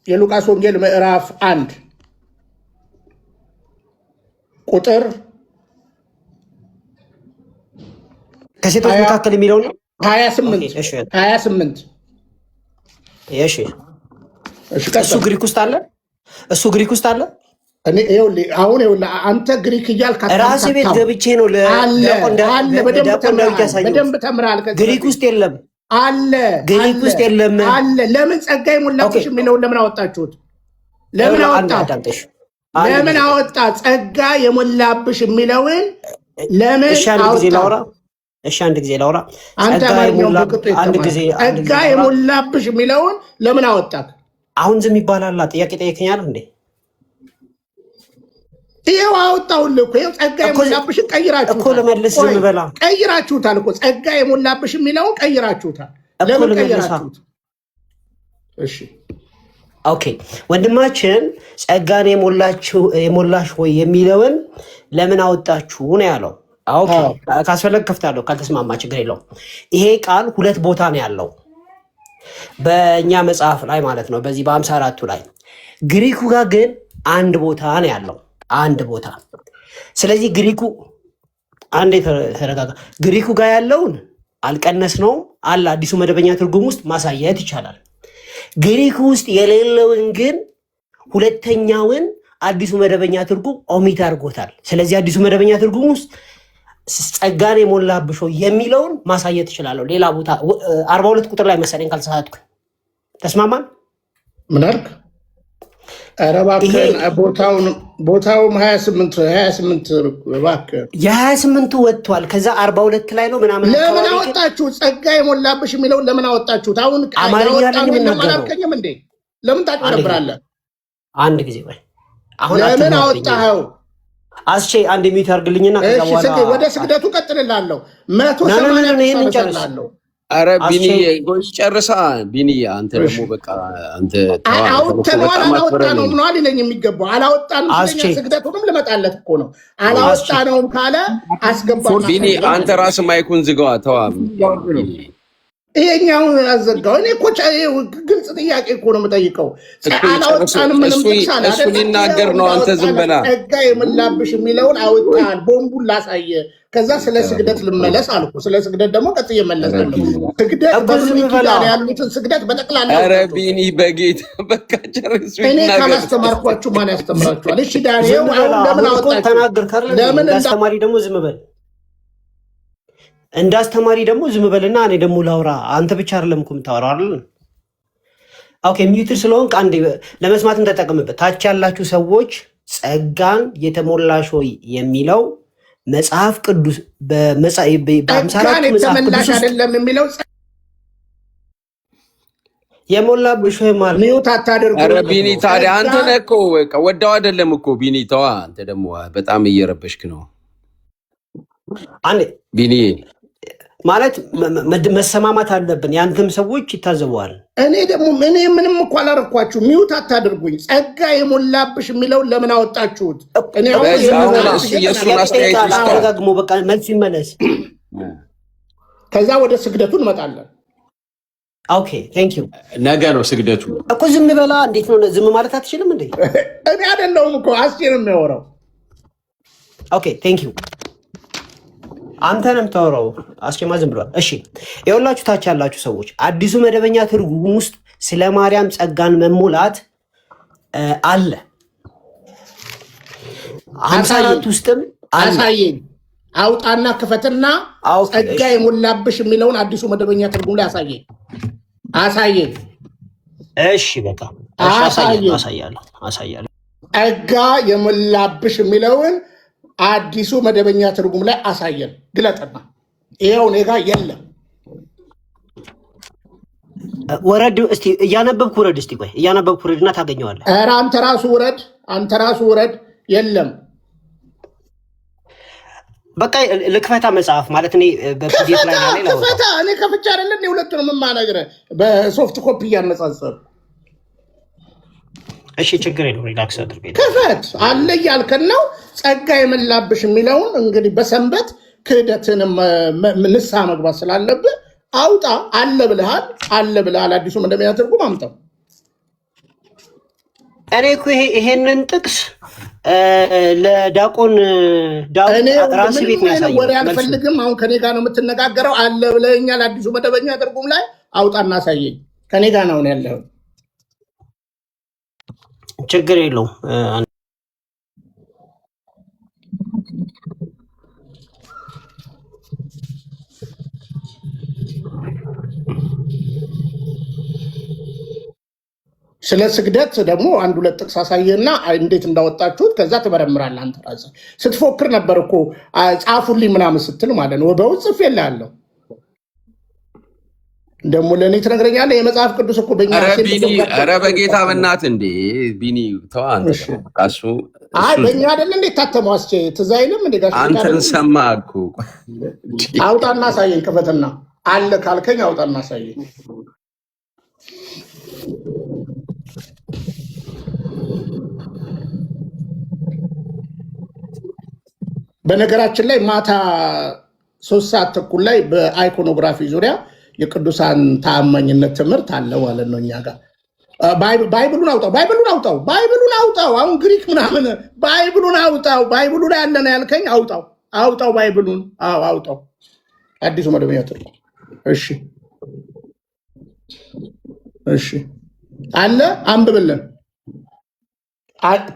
የሉቃስ ወንጌል ምዕራፍ 1 ቁጥር ከሴቶች መካከል የሚለው ነው 28 እሺ እሱ ግሪክ ውስጥ አለ። እኔ አሁን አንተ ግሪክ እያልክ ራሴ ቤት ገብቼ ነው በደንብ ተምራል። ግሪክ ውስጥ የለም አለ። ለምን ጸጋ የሞላብሽ የሚለውን ለምን አወጣችሁት? ለምን አወጣ? ጸጋ የሞላብሽ የሚለውን ለምን አወጣ? እሺ አንድ ጊዜ ላውራ። ጸጋ የሞላብሽ የሚለውን ለምን አወጣክ? አሁን ዝም ይባላል? ጥያቄ ጠይቀኛል እንዴ? ይኸው አወጣሁልህ እኮ። ይኸው ጸጋ የሞላብሽን ቀይራችሁታል እኮ። ለመልስ ዝም በላ። ቀይራችሁታል እኮ ጸጋ የሞላብሽ የሚለውን ቀይራችሁታል። ለምን ቀይራችሁት? እሺ ኦኬ ወንድማችን ጸጋን የሞላሽ ሆይ የሚለውን ለምን አወጣችሁ ነው ያለው። ኦኬ ካስፈለግ ከፍታለሁ፣ ካልተስማማ ችግር የለውም። ይሄ ቃል 2 ቦታ ነው ያለው በእኛ መጽሐፍ ላይ ማለት ነው፣ በዚህ በ54ቱ ላይ። ግሪኩ ጋር ግን 1 ቦታ ነው ያለው፣ 1 ቦታ። ስለዚህ ግሪኩ አንዴ ተረጋጋ። ግሪኩ ጋር ያለውን አልቀነስ ነው አለ አዲሱ መደበኛ ትርጉም ውስጥ ማሳየት ይቻላል። ግሪኩ ውስጥ የሌለውን ግን ሁለተኛውን አዲሱ መደበኛ ትርጉም ኦሚት አድርጎታል። ስለዚህ አዲሱ መደበኛ ትርጉም ውስጥ ጸጋን የሞላብሽ የሚለውን ማሳየት ይችላለሁ። ሌላ ቦታ 42 ቁጥር ላይ መሰለኝ ካልተሳሳትኩ። ተስማማን? ምን አልክ? ኧረ እባክህ ቦታውም 28 እባክህ የ28ቱ ወጥቷል። ከዛ 42 ላይ ነው ምናምን። ለምን አወጣችሁ? ጸጋ የሞላብሽ የሚለውን ለምን አወጣችሁት? አሁን አማርኛ ላይ አላልከኝም እንዴ? ለምን ታጭበረብራለህ? አንድ ጊዜ ወይ አሁን ለምን አወጣኸው? አስቼ አንድ ሚዩት አድርግልኝና ከዛ በኋላ ወደ ስግደቱ ቀጥልላለሁ። 180 እጨርሳለሁ። አረ ቢኒ ጎሽ ጨርሳ። ቢኒ አንተ ደግሞ በቃ አንተ አውጥተነዋል አላወጣነውም ነው አይደል የሚገባው? አላወጣንም። ስግደቱንም ልመጣለት እኮ ነው። አላወጣነውም ካለ አስገባው። ቢኒ አንተ ራስህ ማይኩን ዝጋዋ። ተዋ ይሄኛውን አዘጋው። እኔ እኮ ግልጽ ጥያቄ እኮ ነው የምጠይቀው። አላወጣንም ምንም ጥቅሳል እሱ ሊናገር ነው። አንተ ዝም በላ። ጸጋ የሞላብሽ የሚለውን አውጣን። ቦምቡን ላሳየ። ከዛ ስለ ስግደት ልመለስ አልኩ። ስለ ስግደት ደግሞ ቀጥዬ እመለሳለሁ። ስግደት በብሉይ ኪዳን ያሉትን ስግደት በጠቅላላ ኧረ ቢኒ በጌታ በቃ ጨርሱ። እኔ ካላስተማርኳችሁ ማን ያስተምራችኋል? እሺ ዳንኤል ለምን አወጣችሁ? ለምን እንዳስተማሪ ደግሞ ዝም በል። እንዳስተማሪ ደግሞ ዝም በልና እኔ ደግሞ ላውራ። አንተ ብቻ አይደለም እኮ የምታወራው አይደል? ኦኬ ሚዩትር ስለሆንክ አንዴ ለመስማትም ተጠቀምበት። ታች ያላችሁ ሰዎች ጸጋን የተሞላሽ ሆይ የሚለው መጽሐፍ ቅዱስ በ54 መጽሐፍ ቅዱስ አይደለም የሚለው የሞላብሽ ሆይ ማለት ሚዩት አታደርጉ። ኧረ ቢኒ ታዲያ አንተ ነህ እኮ ወዳው አይደለም እኮ ቢኒ ተዋ። አንተ ደግሞ በጣም እየረበሽክ ነው አንዴ ቢኒ። ማለት መሰማማት አለብን። ያንተም ሰዎች ይታዘበዋል። እኔ ደግሞ ምንም እኮ አላረኳችሁ። ሚዩት አታድርጉኝ። ጸጋ የሞላብሽ የሚለውን ለምን አወጣችሁት? እኔ የእሱን አስተያየት አረጋግሞ በቃ መልስ ይመለስ። ከዛ ወደ ስግደቱ እንመጣለን። ኦኬ ቴንክ ዩ። ነገ ነው ስግደቱ እኮ። ዝም በላ። እንዴት ነው ዝም ማለት አትችልም እንዴ? እኔ አይደለሁም እኮ አስቴር የሚያወራው። ኦኬ ቴንክ ዩ። አንተ ነው የምታወራው። አስኬማ ዝም ብሏል። እሺ የሁላችሁ ታች ያላችሁ ሰዎች አዲሱ መደበኛ ትርጉም ውስጥ ስለ ማርያም ጸጋን መሞላት አለ። 54 ውስጥም አሳየኝ። አውጣና ክፈትና ጸጋ የሞላብሽ የሚለውን አዲሱ መደበኛ ትርጉም ላይ አሳየኝ። እሺ በቃ አሳያለሁ። ጸጋ የሞላብሽ የሚለውን አዲሱ መደበኛ ትርጉም ላይ አሳየን፣ ግለጥና። ይኸው እኔ ጋ የለም። ወረድ እስቲ እያነበብኩ ውረድ። እስቲ ቆይ እያነበብኩ ውረድና ታገኘዋለህ። ኧረ አንተ ራሱ ውረድ። የለም በቃ ልክፈታ መጽሐፍ ማለት እኔ በፒዲኤፍ ላይ ነው ያለው። ክፈታ። እኔ ከፍቻ አይደለ እንዴ ሁለቱንም የማነግርህ በሶፍት ኮፒ እያነጻጸር። እሺ ችግር የለውም። ሪላክስ አድርገ ክፈት አለ እያልከን ነው። ጸጋ የሞላብሽ የሚለውን እንግዲህ በሰንበት ክህደትን ንስሐ መግባት ስላለብህ አውጣ። አለ ብለሃል። አዲሱ መደበኛ ትርጉም አምጣው። እኔ እኮ ይሄንን ጥቅስ ለዲያቆን ዳዊት ራስ ቤት ነው ያሳየው። ወሬ አልፈልግም። አሁን ከኔ ጋር ነው የምትነጋገረው። አለ ብለኛል። አዲሱ መደበኛ ትርጉም ላይ አውጣና አሳየኝ። ከኔ ጋር ነው ያለው። ችግር የለውም። ስለ ስግደት ደግሞ አንድ ሁለት ጥቅስ አሳየና እንዴት እንዳወጣችሁት ከዛ ትመረምራለህ። አንተ ራስህ ስትፎክር ነበር እኮ ጻፉልኝ ምናምን ስትል ማለት ነው። በውስጥ ጽፌልሃለሁ። ደግሞ ለእኔ ትነግረኛለህ። የመጽሐፍ ቅዱስ እኮ በእኛ ኧረ በጌታ በእናትህ እንዴ ቢኒ ተው አንተ እሱ በእኛ አይደለ እንዴት ታተመው? አስቼ ትዝ አይልም እንዴ? ጋሽ አንተን ሰማህ እኮ። አውጣና አሳየኝ። ክፈትና አለ ካልከኝ አውጣና አሳየኝ። በነገራችን ላይ ማታ 3 ሰዓት ተኩል ላይ በአይኮኖግራፊ ዙሪያ የቅዱሳን ተአማኝነት ትምህርት አለ ማለት ነው። እኛ ጋር ባይብሉን አውጣው። አሁን ግሪክ ምናምን ባይብሉን አውጣው። ባይብሉ ላይ ያለ ነው ያልከኝ፣ አውጣው ባይብሉን። አውጣው አዲሱ መደበኛ ትርጉም። እሺ አለ አንብብልን።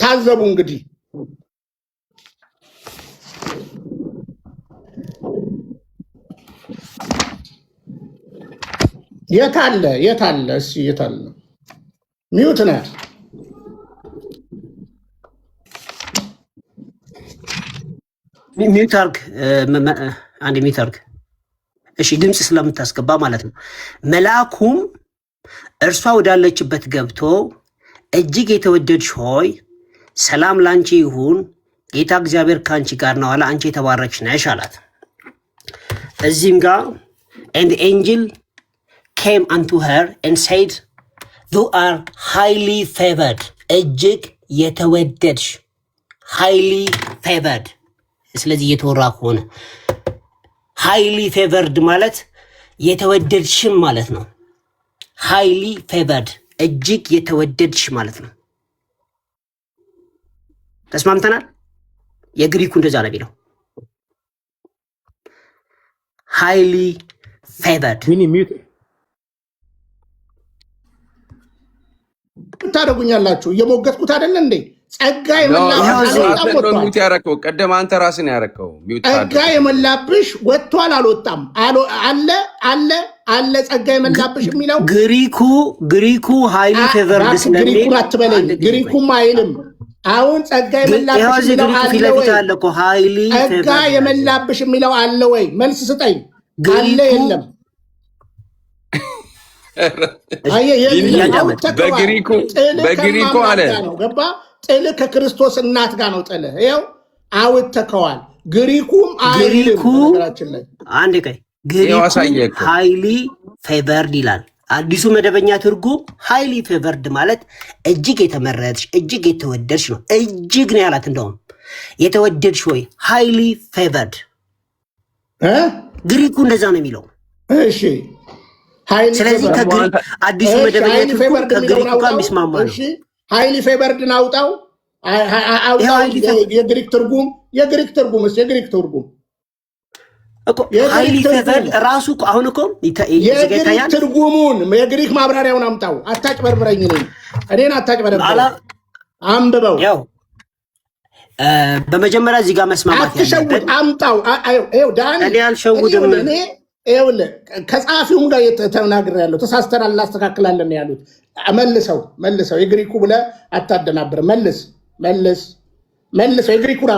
ታዘቡ እንግዲህ የት አለ? እሺ የት አለ? ሚውት ነህ። ሚውት አድርግ። አንድ ሚውት አድርግ። እሺ ድምፅ ስለምታስገባ ማለት ነው። መልአኩም እርሷ ወዳለችበት ገብቶ እጅግ የተወደድሽ ሆይ ሰላም ላንቺ ይሁን፣ ጌታ እግዚአብሔር ከአንቺ ጋር ነው አለ፣ አንቺ የተባረክሽ ነሽ አላት። እዚህም ጋር and the angel came unto her and said you are highly favored, እጅግ የተወደድሽ highly favored። ስለዚህ የተወራ ከሆነ highly favored ማለት የተወደድሽም ማለት ነው። highly favored እጅግ የተወደድሽ ማለት ነው። ተስማምተናል? የግሪኩ እንደዛ ነው የሚለው highly favored። ታደርጉኛላችሁ። እየሞገትኩት አይደለ እንዴ? ጸጋ የሞላብሽ ያረከው ቀደም አንተ ራስን ያረከው ጸጋ የሞላብሽ ወጥቷል አልወጣም? አለ ጸጋ የሞላብሽ የሚለው ግሪኩ ሃይሊ ፌቨርድ ስለሚል ግሪኩን አትበለኝ። ግሪኩም አይልም። አሁን ጸጋ የሞላብሽ የሚለው አለ ወይ? ጸጋ የሞላብሽ የሚለው አለ ወይ? መልስ ስጠኝ። አለ የለም? በግሪኩ አለ ገባ። ጥል ከክርስቶስ እናት ጋር ነው። ጥል ይኸው አውጥተከዋል። ግሪኩም አይልም። ነገራችን ላይ አንድ ቀይ ግሪኩ ሃይሊ ፌቨርድ ይላል። አዲሱ መደበኛ ትርጉም ሃይሊ ፌቨርድ ማለት እጅግ የተመረጥሽ እጅግ የተወደድሽ ነው። እጅግ ነው ያላት። እንደውም የተወደድሽ ወይ ሃይሊ ፌቨርድ ግሪኩ እንደዛ ነው የሚለው። እሺ ስለዚህ አዲሱ መደበኛ ትርጉም ከግሪኩ ጋር የሚስማማ ነው። ሃይሊ ፌቨርድን አውጣው። የግሪክ ትርጉም ሃይሊ ፌቨርድ ራሱ አሁን እኮ የግሪክ ትርጉሙን የግሪክ ማብራሪያውን አምጣው። አታጭበርብረኝ። እኔን አታጭበርብረኝ። አንብበው። ያው በመጀመሪያ እዚህ ጋር መስማማት ያለበት አምጣው። ዳኒ እኔ አልሸውድም። ይኸውልህ ከጸሐፊውም ጋር ተናግሬያለሁ። ተሳስተናል፣ እናስተካክላለን ያሉት መልሰው የግሪኩ ብለህ አታደናብር። መልስ መልስ የግሪኩን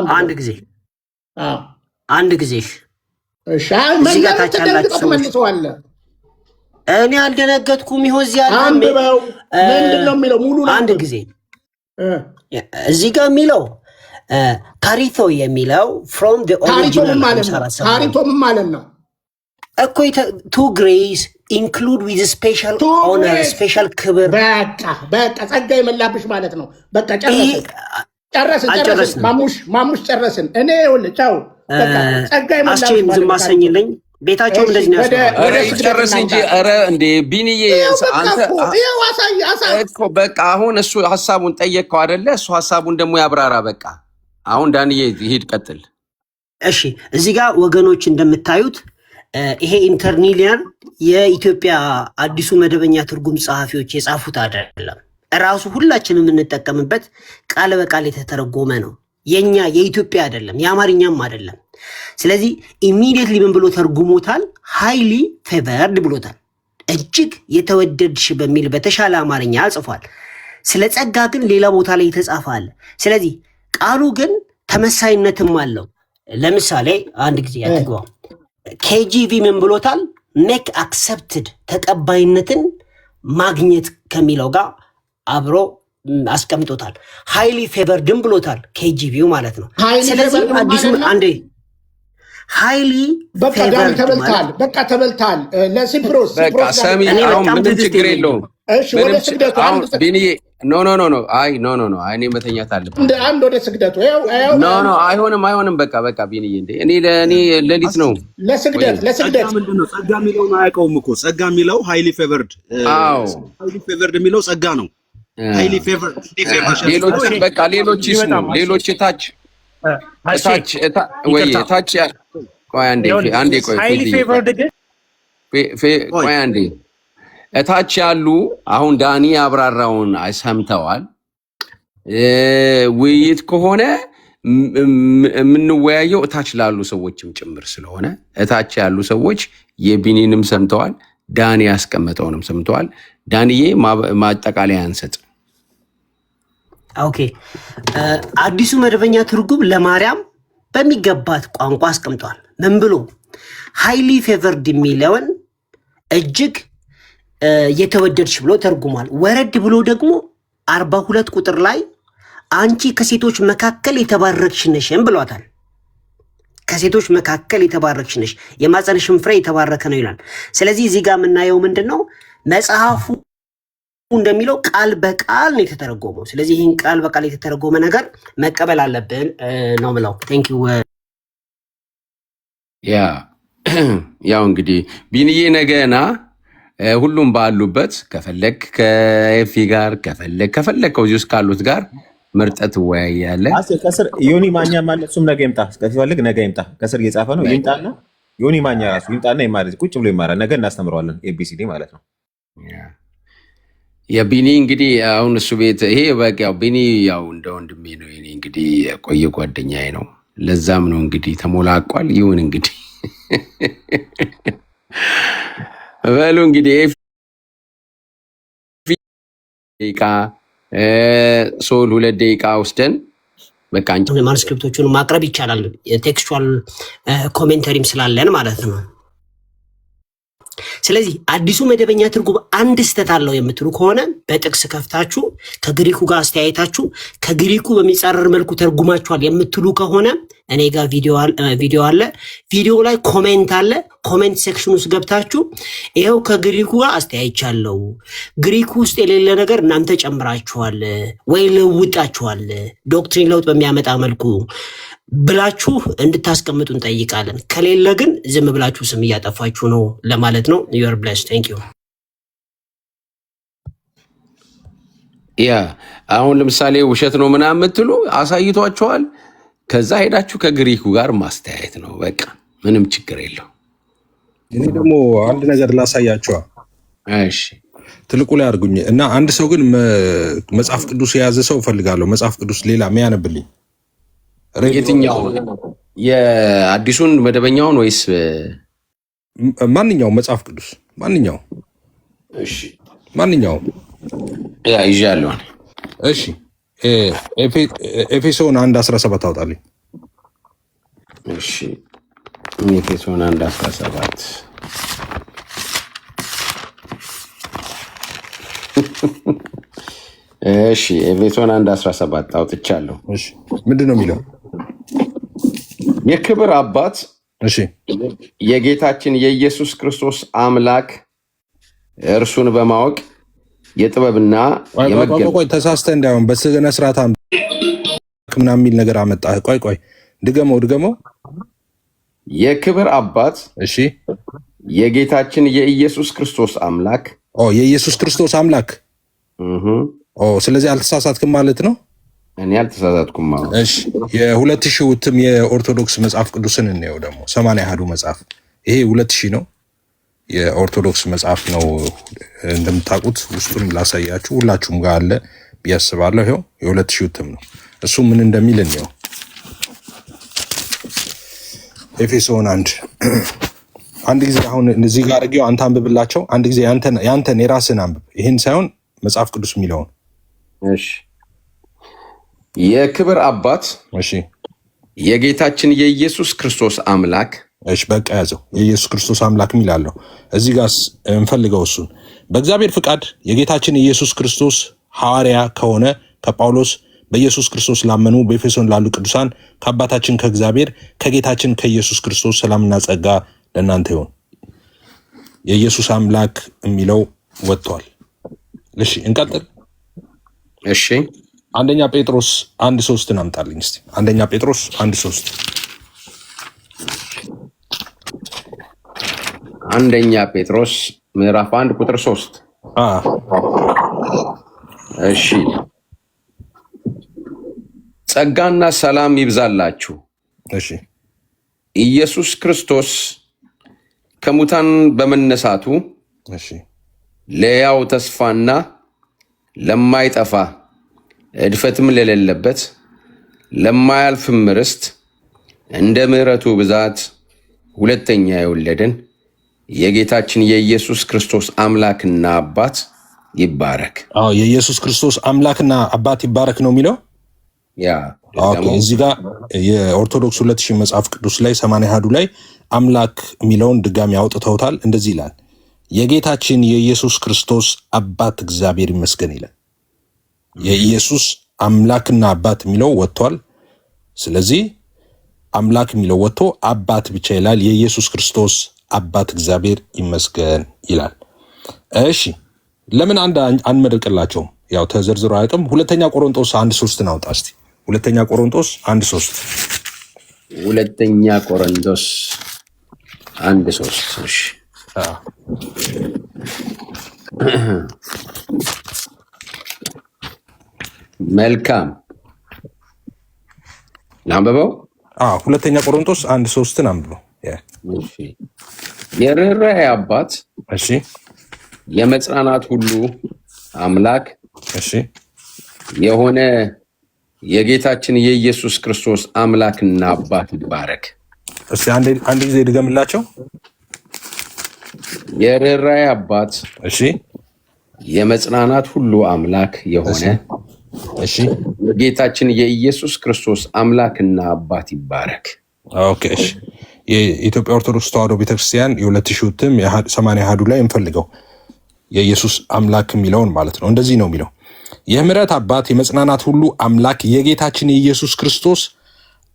አንድ ጊዜ እሺ እዚህ ጋር ታች ያላችሁ መልሰዋለሁ። እኔ አልደነገጥኩም። ይኸው እዚህ ያለ አንብበው ምንድን ነው የሚለው ሙሉ አንድ ጊዜ እዚህ ጋር የሚለው ካሪቶ የሚለው from the original ካሪቶ ምን ማለት ነው እኮ to grace include with special honor special ክብር በቃ ጸጋ የመላብሽ ማለት ነው። በቃ ጨረስን ማሙሽ ጨረስን። እኔ ይኸውልህ ቻው በቃ ጸጋ የመላብሽ ማለት ነው። ዝም አሰኝልኝ። ቤታቸውም እንደዚህ ነው ያስባለው። ኧረ ይጨርስ እንጂ ኧረ እንዴ ቢኒዬ አንተ እኮ በቃ አሁን እሱ ሐሳቡን ጠየቅከው አይደለ? እሱ ሐሳቡን ደግሞ ያብራራ። በቃ አሁን ዳንዬ ይሄድ ቀጥል። እሺ እዚህ ጋር ወገኖች እንደምታዩት ይሄ ኢንተርሊኒየር የኢትዮጵያ አዲሱ መደበኛ ትርጉም ጸሐፊዎች የጻፉት አይደለም። ራሱ ሁላችንም የምንጠቀምበት ቃል በቃል የተተረጎመ ነው። የኛ የኢትዮጵያ አይደለም፣ የአማርኛም አይደለም። ስለዚህ ኢሚዲየትሊ ምን ብሎ ተርጉሞታል? ሃይሊ ፌቨርድ ብሎታል። እጅግ የተወደድሽ በሚል በተሻለ አማርኛ ጽፏል። ስለ ጸጋ ግን ሌላ ቦታ ላይ የተጻፈ አለ። ስለዚህ ቃሉ ግን ተመሳይነትም አለው። ለምሳሌ አንድ ጊዜ ያትግባው ኬጂቪ ምን ብሎታል? ሜክ አክሰፕትድ ተቀባይነትን ማግኘት ከሚለው ጋር አብሮ አስቀምጦታል። ሃይሊ ፌቨርድም ብሎታል ኬጂቪው ማለት ነው። ስለዚህ አዲሱን አንዴ ሃይሊ በቃ ተበልታል። ለሲፕሮስ በቃ ሰሚ አሁን ምንም ችግር የለውም። እሺ ወደ ስግደቱ ቢኒዬ ኖ እኔ መተኛት አለብኝ። አንድ ወደ ስግደቱ ኖ አይሆንም። በቃ ቢኒዬ እንዴ እኔ ሌሊት ነው ለስግደት ምንድነው ጸጋ የሚለውን አያውቀውም እኮ ጸጋ የሚለው ሃይሊ ፌቨርድ የሚለው ጸጋ ነው። ሃይሊ ፌቨርድ ሌሎች በቃ ሌሎች ይስሙ። ሌሎች ታች ቆይ አንዴ እታች ያሉ አሁን ዳኒ አብራራውን ሰምተዋል። ውይይት ከሆነ የምንወያየው እታች ላሉ ሰዎችም ጭምር ስለሆነ እታች ያሉ ሰዎች የቢኒንም ሰምተዋል፣ ዳኒ ያስቀመጠውንም ሰምተዋል። ዳኒዬ ማጠቃለያ አንሰጥ። ኦኬ አዲሱ መደበኛ ትርጉም ለማርያም በሚገባት ቋንቋ አስቀምጧል። ምን ብሎ ሃይሊ ፌቨርድ የሚለውን እጅግ የተወደድሽ ብሎ ተርጉሟል። ወረድ ብሎ ደግሞ 42 ቁጥር ላይ አንቺ ከሴቶች መካከል የተባረክሽ ነሽም ብሏታል። ከሴቶች መካከል የተባረክሽ ነሽ፣ የማፀንሽም ፍሬ የተባረከ ነው ይላል። ስለዚህ እዚህ ጋር የምናየው ምንድን ነው? መጽሐፉ እንደሚለው ቃል በቃል ነው የተተረጎመው። ስለዚህ ይህን ቃል በቃል የተተረጎመ ነገር መቀበል አለብን ነው ምለው። ቴንክ ዩ። ያው እንግዲህ ቢንዬ ነገና ሁሉም ባሉበት ከፈለክ ከኤፊ ጋር ከፈለክ ከዚህ ውስጥ ካሉት ጋር መርጠት ትወያያለህ። ከስር ዮኒ ማኛ ማለት እሱም ነገ ይምጣ፣ እስከፈለግ ነገ ይምጣ። ከስር እየጻፈ ነው ይምጣና ዮኒ ማኛ ራሱ ይምጣና ይማር፣ ቁጭ ብሎ ይማራል። ነገ እናስተምረዋለን ኤቢሲዲ ማለት ነው። የቢኒ እንግዲህ አሁን እሱ ቤት ይሄ በቃ ያው ቢኒ ያው እንደ ወንድሜ ነው። እኔ እንግዲህ ቆየ ጓደኛዬ ነው። ለዛም ነው እንግዲህ ተሞላቋል። ይሁን እንግዲህ በሉ እንግዲህ ደቂቃ ሶል 2 ደቂቃ ወስደን በቃ ማኑስክሪፕቶቹን ማቅረብ ይቻላል። ቴክስቹዋል ኮሜንተሪም ስላለን ማለት ነው። ስለዚህ አዲሱ መደበኛ ትርጉም አንድ ስህተት አለው የምትሉ ከሆነ በጥቅስ ከፍታችሁ ከግሪኩ ጋር አስተያየታችሁ ከግሪኩ በሚጻረር መልኩ ተርጉማችኋል የምትሉ ከሆነ እኔ ጋር ቪዲዮ አለ። ቪዲዮ ላይ ኮሜንት አለ። ኮሜንት ሴክሽን ውስጥ ገብታችሁ ይኸው ከግሪኩ ጋር አስተያይቻለሁ፣ ግሪኩ ውስጥ የሌለ ነገር እናንተ ጨምራችኋል ወይ ለውጣችኋል ዶክትሪን ለውጥ በሚያመጣ መልኩ ብላችሁ እንድታስቀምጡ እንጠይቃለን። ከሌለ ግን ዝም ብላችሁ ስም እያጠፋችሁ ነው ለማለት ነው። ዩር ብለስ ቴንክ ዩ። ያ አሁን ለምሳሌ ውሸት ነው ምናምን የምትሉ አሳይቷችኋል። ከዛ ሄዳችሁ ከግሪኩ ጋር ማስተያየት ነው። በቃ ምንም ችግር የለው። እኔ ደግሞ አንድ ነገር ላሳያችኋል። እሺ ትልቁ ላይ አድርጉኝ እና አንድ ሰው ግን መጽሐፍ ቅዱስ የያዘ ሰው እፈልጋለሁ። መጽሐፍ ቅዱስ ሌላ የሚያነብልኝ የትኛው? የአዲሱን መደበኛውን ወይስ ማንኛውም መጽሐፍ ቅዱስ ማንኛውም? እሺ ማንኛውም ያ ይዣለሁ። እሺ ኤፌሶን 1:17 አውጣልኝ። እሺ ኤፌሶን 1:17 እሺ ኤፌሶን 1:17 አውጥቻለሁ። እሺ ምንድን ነው የሚለው? የክብር አባት እሺ የጌታችን የኢየሱስ ክርስቶስ አምላክ እርሱን በማወቅ የጥበብና ቆይ ተሳስተህ እንዳይሆን በስነ ስርዓት ምናምን የሚል ነገር አመጣህ። ቆይ ድገመው። የክብር አባት እሺ የጌታችን የኢየሱስ ክርስቶስ አምላክ የኢየሱስ ክርስቶስ አምላክ ስለዚህ አልተሳሳትክም ማለት ነው። እኔ አልተሳሳትኩም ማለት። እሺ የ2000 እትም የኦርቶዶክስ መጽሐፍ ቅዱስን እንየው ደግሞ 80 አሐዱ መጽሐፍ ይሄ 2000 ነው። የኦርቶዶክስ መጽሐፍ ነው እንደምታውቁት። ውስጡንም ላሳያችሁ ሁላችሁም ጋር አለ ብዬ አስባለሁ። ይኸው የ2000 እትም ነው። እሱ ምን እንደሚል እንየው። ኤፌሶን 1 ጊዜ አሁን እዚህ ጋር አድርጌው አንተ አንብብላቸው። አንድ ጊዜ ያንተን የራስን አንብብ። ይህን ሳይሆን መጽሐፍ ቅዱስ የሚለውን። እሺ የክብር አባት እሺ የጌታችን የኢየሱስ ክርስቶስ አምላክ እሺ በቃ ያዘው። የኢየሱስ ክርስቶስ አምላክ የሚላለው እዚህ ጋር እንፈልገው። እሱን በእግዚአብሔር ፍቃድ የጌታችን የኢየሱስ ክርስቶስ ሐዋርያ ከሆነ ከጳውሎስ በኢየሱስ ክርስቶስ ላመኑ በኤፌሶን ላሉ ቅዱሳን ከአባታችን ከእግዚአብሔር ከጌታችን ከኢየሱስ ክርስቶስ ሰላምና ጸጋ ለእናንተ ይሁን። የኢየሱስ አምላክ የሚለው ወጥቷል። እሺ እንቀጥል። እሺ አንደኛ ጴጥሮስ 1:3 አምጣልኝ እስቲ። አንደኛ ጴጥሮስ 1:3 አንደኛ ጴጥሮስ ምዕራፍ 1 ቁጥር 3 እሺ ጸጋና ሰላም ይብዛላችሁ። እሺ ኢየሱስ ክርስቶስ ከሙታን በመነሳቱ እሺ ለያው ተስፋና ለማይጠፋ እድፈትም ለሌለበት ለማያልፍም ርስት እንደ ምሕረቱ ብዛት ሁለተኛ የወለደን የጌታችን የኢየሱስ ክርስቶስ አምላክና አባት ይባረክ። የኢየሱስ ክርስቶስ አምላክና አባት ይባረክ ነው የሚለው። ያ እዚህ ጋር የኦርቶዶክስ 2000 መጽሐፍ ቅዱስ ላይ 80 አሐዱ ላይ አምላክ የሚለውን ድጋሚ አውጥተውታል። እንደዚህ ይላል፣ የጌታችን የኢየሱስ ክርስቶስ አባት እግዚአብሔር ይመስገን ይላል። የኢየሱስ አምላክና አባት የሚለው ወጥቷል። ስለዚህ አምላክ የሚለው ወጥቶ አባት ብቻ ይላል። የኢየሱስ ክርስቶስ አባት እግዚአብሔር ይመስገን ይላል። እሺ ለምን አንመርቅላቸውም? ያው ተዘርዝሮ አያውቅም። ሁለተኛ ቆሮንቶስ 1:3 አውጣ እስቲ። ሁለተኛ ቆሮንቶስ 1:3 ሁለተኛ ቆሮንቶስ 1:3 እሺ መልካም አንብበው። ሁለተኛ ቆሮንቶስ 1:3 አንብበው። እሺ የርኅራኄ አባት እሺ የመጽናናት ሁሉ አምላክ እሺ የሆነ የጌታችን የኢየሱስ ክርስቶስ አምላክና አባት ይባረክ። እስቲ አንድ ጊዜ ድገምላቸው። የርኅራኄ አባት እሺ የመጽናናት ሁሉ አምላክ የሆነ እሺ የጌታችን የኢየሱስ ክርስቶስ አምላክና አባት ይባረክ። ኦኬ እሺ የኢትዮጵያ ኦርቶዶክስ ተዋሕዶ ቤተክርስቲያን የ2000 እትም 80 አሐዱ ላይ እንፈልገው የኢየሱስ አምላክ የሚለውን ማለት ነው። እንደዚህ ነው የሚለው፣ የምህረት አባት የመጽናናት ሁሉ አምላክ የጌታችን የኢየሱስ ክርስቶስ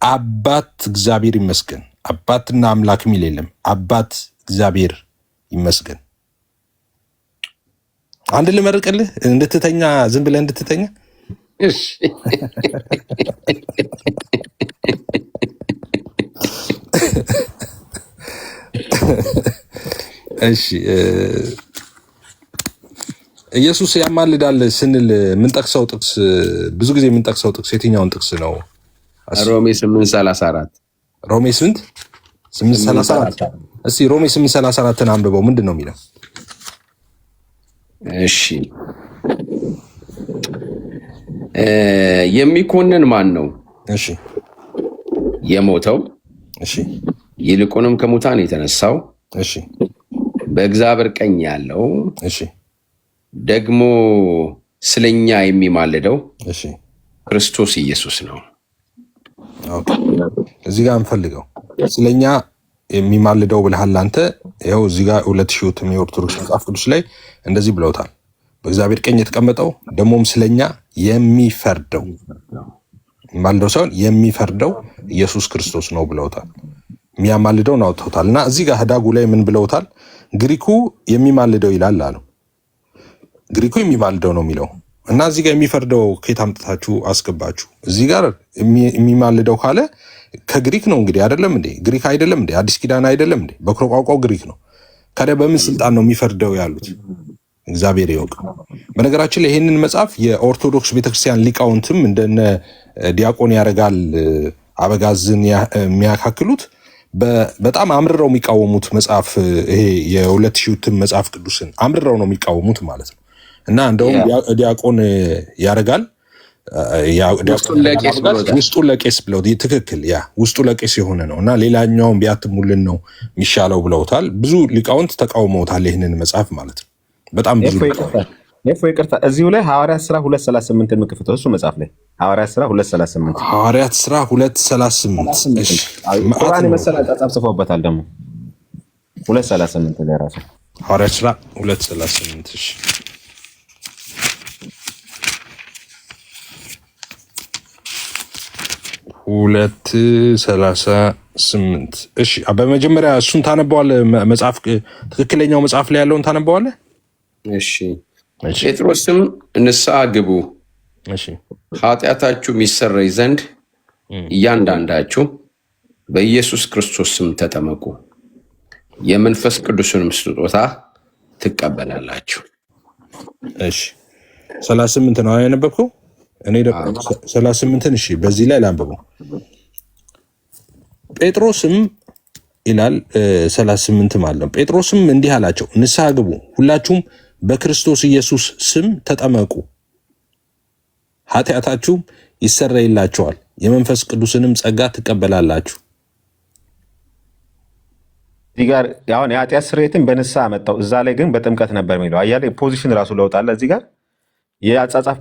አባት እግዚአብሔር ይመስገን። አባትና አምላክ የሚል የለም። አባት እግዚአብሔር ይመስገን። አንድ ልመርቅልህ እንድትተኛ፣ ዝም ብለህ እንድትተኛ። እሺ እሺ ኢየሱስ ያማልዳል ስንል የምንጠቅሰው ጥቅስ ብዙ ጊዜ የምንጠቅሰው ጥቅስ የትኛውን ጥቅስ ነው? ሮሜ 8:34 ሮሜ 8:34 እስቲ ሮሜ 8:34 አንብበው። ምንድን ነው የሚለው? እሺ የሚኮንን ማን ነው? እሺ የሞተው? እሺ ይልቁንም ከሙታን የተነሳው? እሺ በእግዚአብሔር ቀኝ ያለው? እሺ ደግሞ ስለኛ የሚማልደው? እሺ ክርስቶስ ኢየሱስ ነው። ኦኬ እዚህ ጋር እንፈልገው ስለኛ የሚማልደው ብለሃል አንተ። ይኸው እዚህ ጋር 2000 የኦርቶዶክስ መጽሐፍ ቅዱስ ላይ እንደዚህ ብለውታል። በእግዚአብሔር ቀኝ የተቀመጠው ደግሞም ስለኛ የሚፈርደው የሚማልደው ሳይሆን የሚፈርደው ኢየሱስ ክርስቶስ ነው ብለውታል። የሚያማልደው ነው አውጥተውታል። እና እዚህ ጋር ህዳጉ ላይ ምን ብለውታል? ግሪኩ የሚማልደው ይላል አሉ። ግሪኩ የሚማልደው ነው የሚለው እና እዚህ ጋር የሚፈርደው ከየት አምጥታችሁ አስገባችሁ? እዚህ ጋር የሚማልደው ካለ ከግሪክ ነው እንግዲህ አይደለም እንዴ? ግሪክ አይደለም እንዴ? አዲስ ኪዳን አይደለም እንዴ? በኩረ ቋንቋው ግሪክ ነው። ካዲያ በምን ስልጣን ነው የሚፈርደው ያሉት? እግዚአብሔር ይወቅ። በነገራችን ላይ ይህንን መጽሐፍ የኦርቶዶክስ ቤተክርስቲያን ሊቃውንትም እንደነ ዲያቆን ያረጋል አበጋዝን የሚያካክሉት በጣም አምርረው የሚቃወሙት መጽሐፍ ይሄ የ2000 መጽሐፍ ቅዱስን አምርረው ነው የሚቃወሙት ማለት ነው። እና እንደውም ዲያቆን ያረጋል ውስጡ ለቄስ ብለው ትክክል ያ ውስጡ ለቄስ የሆነ ነው እና ሌላኛውን ቢያትሙልን ነው የሚሻለው ብለውታል። ብዙ ሊቃውንት ተቃውመውታል ይህንን መጽሐፍ ማለት ነው። በጣም ብዙ ይቅርታ፣ እዚሁ ላይ ሐዋርያት ሥራ 2:38 የምከፍተው እሱ መጽሐፍ ላይ ሐዋርያት ሥራ 2:38 ሐዋርያት ሥራ 2:38 እሺ፣ ቁርአን መሰል አጻጻፍ ጽፈውበታል ደግሞ 2:38 ላይ ራሱ ሐዋርያት ሥራ 2:38 እሺ 2:38 እሺ። በመጀመሪያ እሱን ታነበዋለህ። መጽሐፍ ትክክለኛው መጽሐፍ ላይ ያለውን ታነበዋለህ። እሺ። ጴጥሮስም ንስሐ ግቡ፣ እሺ፣ ኃጢአታችሁ ይሰረይ ዘንድ እያንዳንዳችሁ በኢየሱስ ክርስቶስ ስም ተጠመቁ፣ የመንፈስ ቅዱስንም ስጦታ ትቀበላላችሁ። እሺ 38 ነው ያነበብከው። እኔ ደግሞ 38 እሺ፣ በዚህ ላይ ላንብበው። ጴጥሮስም ይላል 38 ማለት ነው። ጴጥሮስም እንዲህ አላቸው፣ ንስሐ ግቡ፣ ሁላችሁም በክርስቶስ ኢየሱስ ስም ተጠመቁ፣ ኃጢአታችሁም ይሰረይላችኋል፣ የመንፈስ ቅዱስንም ጸጋ ትቀበላላችሁ። እዚህ ጋር አሁን የኃጢአት ስርየትን በንስሐ መጣው፣ እዛ ላይ ግን በጥምቀት ነበር የሚለው። አያሌ ፖዚሽን ራሱ ለውጥ አለ እዚህ ጋር የአጻጻፍ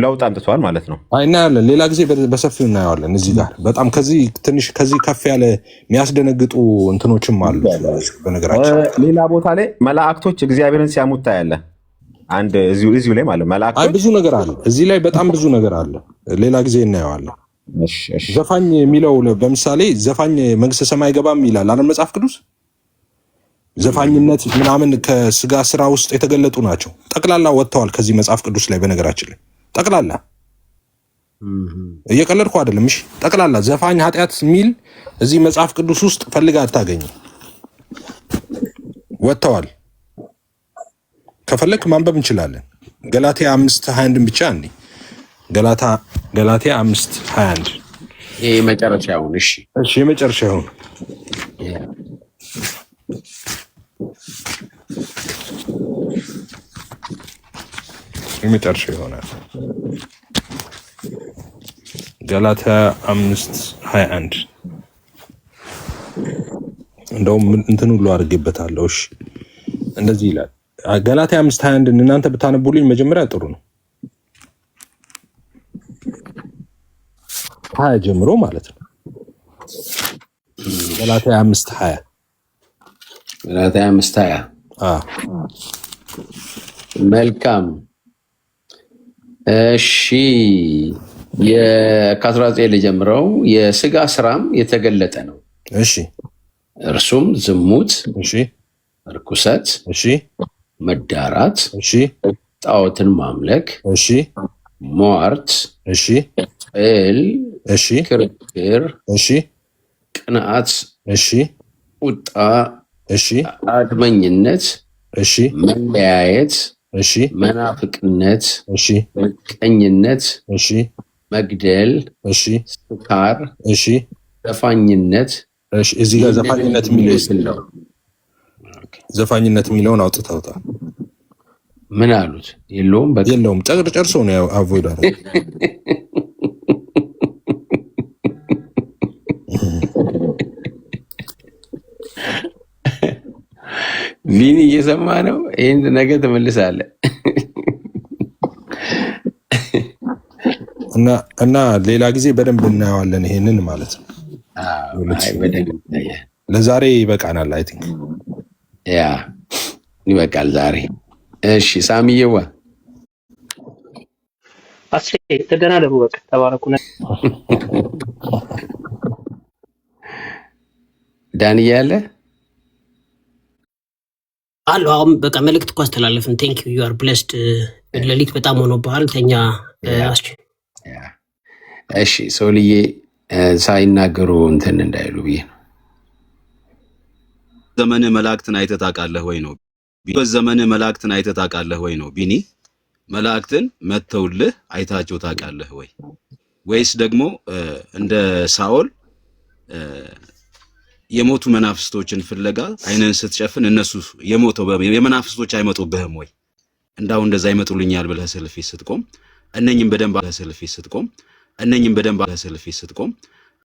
ለውጥ አምጥቷል ማለት ነው። እናያለን፣ ሌላ ጊዜ በሰፊው እናየዋለን። እዚህ ጋር በጣም ከዚህ ትንሽ ከዚህ ከፍ ያለ የሚያስደነግጡ እንትኖችም አሉ። በነገራችን ሌላ ቦታ ላይ መላእክቶች እግዚአብሔርን ሲያሙት ታያለህ። አንድ እዚሁ ላይ ማለት መላእክቶች ብዙ ነገር አለ እዚህ ላይ በጣም ብዙ ነገር አለ። ሌላ ጊዜ እናየዋለን። ዘፋኝ የሚለው በምሳሌ ዘፋኝ መንግስተ ሰማይ አይገባም ይላል አይደል መጽሐፍ ቅዱስ። ዘፋኝነት ምናምን ከስጋ ስራ ውስጥ የተገለጡ ናቸው። ጠቅላላ ወጥተዋል ከዚህ መጽሐፍ ቅዱስ ላይ። በነገራችን ላይ ጠቅላላ እየቀለድኩ አይደለም። እሺ ጠቅላላ ዘፋኝ ኃጢአት የሚል እዚህ መጽሐፍ ቅዱስ ውስጥ ፈልጋ አታገኝም። ወጥተዋል። ከፈለክ ማንበብ እንችላለን። ገላትያ 5:21 ብቻ እንዴ ገላትያ 5:21 ይሄ መጨረሻውን። እሺ የመጨረሻውን የመጨረሻ ይሆናል። ገላትያ 5:21 እንደውም እንትን ሁሉ አድርጌበታለሁ። እሺ እንደዚህ ይላል ገላትያ 5:21 እናንተ ብታነቡልኝ መጀመሪያ ጥሩ ነው። 20 ጀምሮ ማለት ነው። ገላትያ 5:20 ገላትያ 5:20 መልካም። እሺ ከ19 ልጀምረው። የስጋ ስራም የተገለጠ ነው። እሺ እርሱም ዝሙት፣ እሺ ርኩሰት፣ እሺ መዳራት፣ እሺ ጣዖትን ማምለክ፣ እሺ ሟርት፣ እሺ ጥል፣ እሺ ክርክር፣ እሺ ቅንዓት፣ እሺ ቁጣ፣ እሺ አድመኝነት፣ እሺ መለያየት፣ እሺ መናፍቅነት፣ እሺ ምቀኝነት፣ እሺ መግደል፣ እሺ ስካር፣ እሺ ዘፋኝነት። እሺ እዚህ ጋር ዘፋኝነት የሚለው ዘፋኝነት የሚለውን አውጥተውታል። ምን አሉት? የለውም የለውም ጨርሶ ነው አቮይድ አረ ቪኒ እየሰማ ነው። ይህን ነገ ትመልሳለህ። እና ሌላ ጊዜ በደንብ እናየዋለን ይሄንን ማለት ነው። ለዛሬ ይበቃናል። አይ ቲንክ ያ ይበቃል ዛሬ። እሺ ሳሚዬዋ ተገና ደግሞ በቃ ተባረኩ። ዳንኤል ያለ አሉ አሁን በቃ መልእክት እኮ አስተላለፍን። ቴንክ ዩ አር ብሌስድ። ሌሊት በጣም ሆኖብሃል። ተኛ አስች። እሺ ሶልዬ ሳይናገሩ እንትን እንዳይሉ ብዬ ነው። ዘመንህ መላእክትን አይተህ ታውቃለህ ወይ ነው? በዘመንህ መላእክትን አይተህ ታውቃለህ ወይ ነው? ቢኒ መላእክትን መተውልህ አይታቸው ታውቃለህ ወይ? ወይስ ደግሞ እንደ ሳኦል የሞቱ መናፍስቶችን ፍለጋ አይነን ስትጨፍን እነሱ የሞተው የመናፍስቶች አይመጡብህም ወይ? እንዳው እንደዛ ይመጡልኛል ብለህ ሰልፊ ስትቆም እነኝም በደንብ ሰልፊ ስትቆም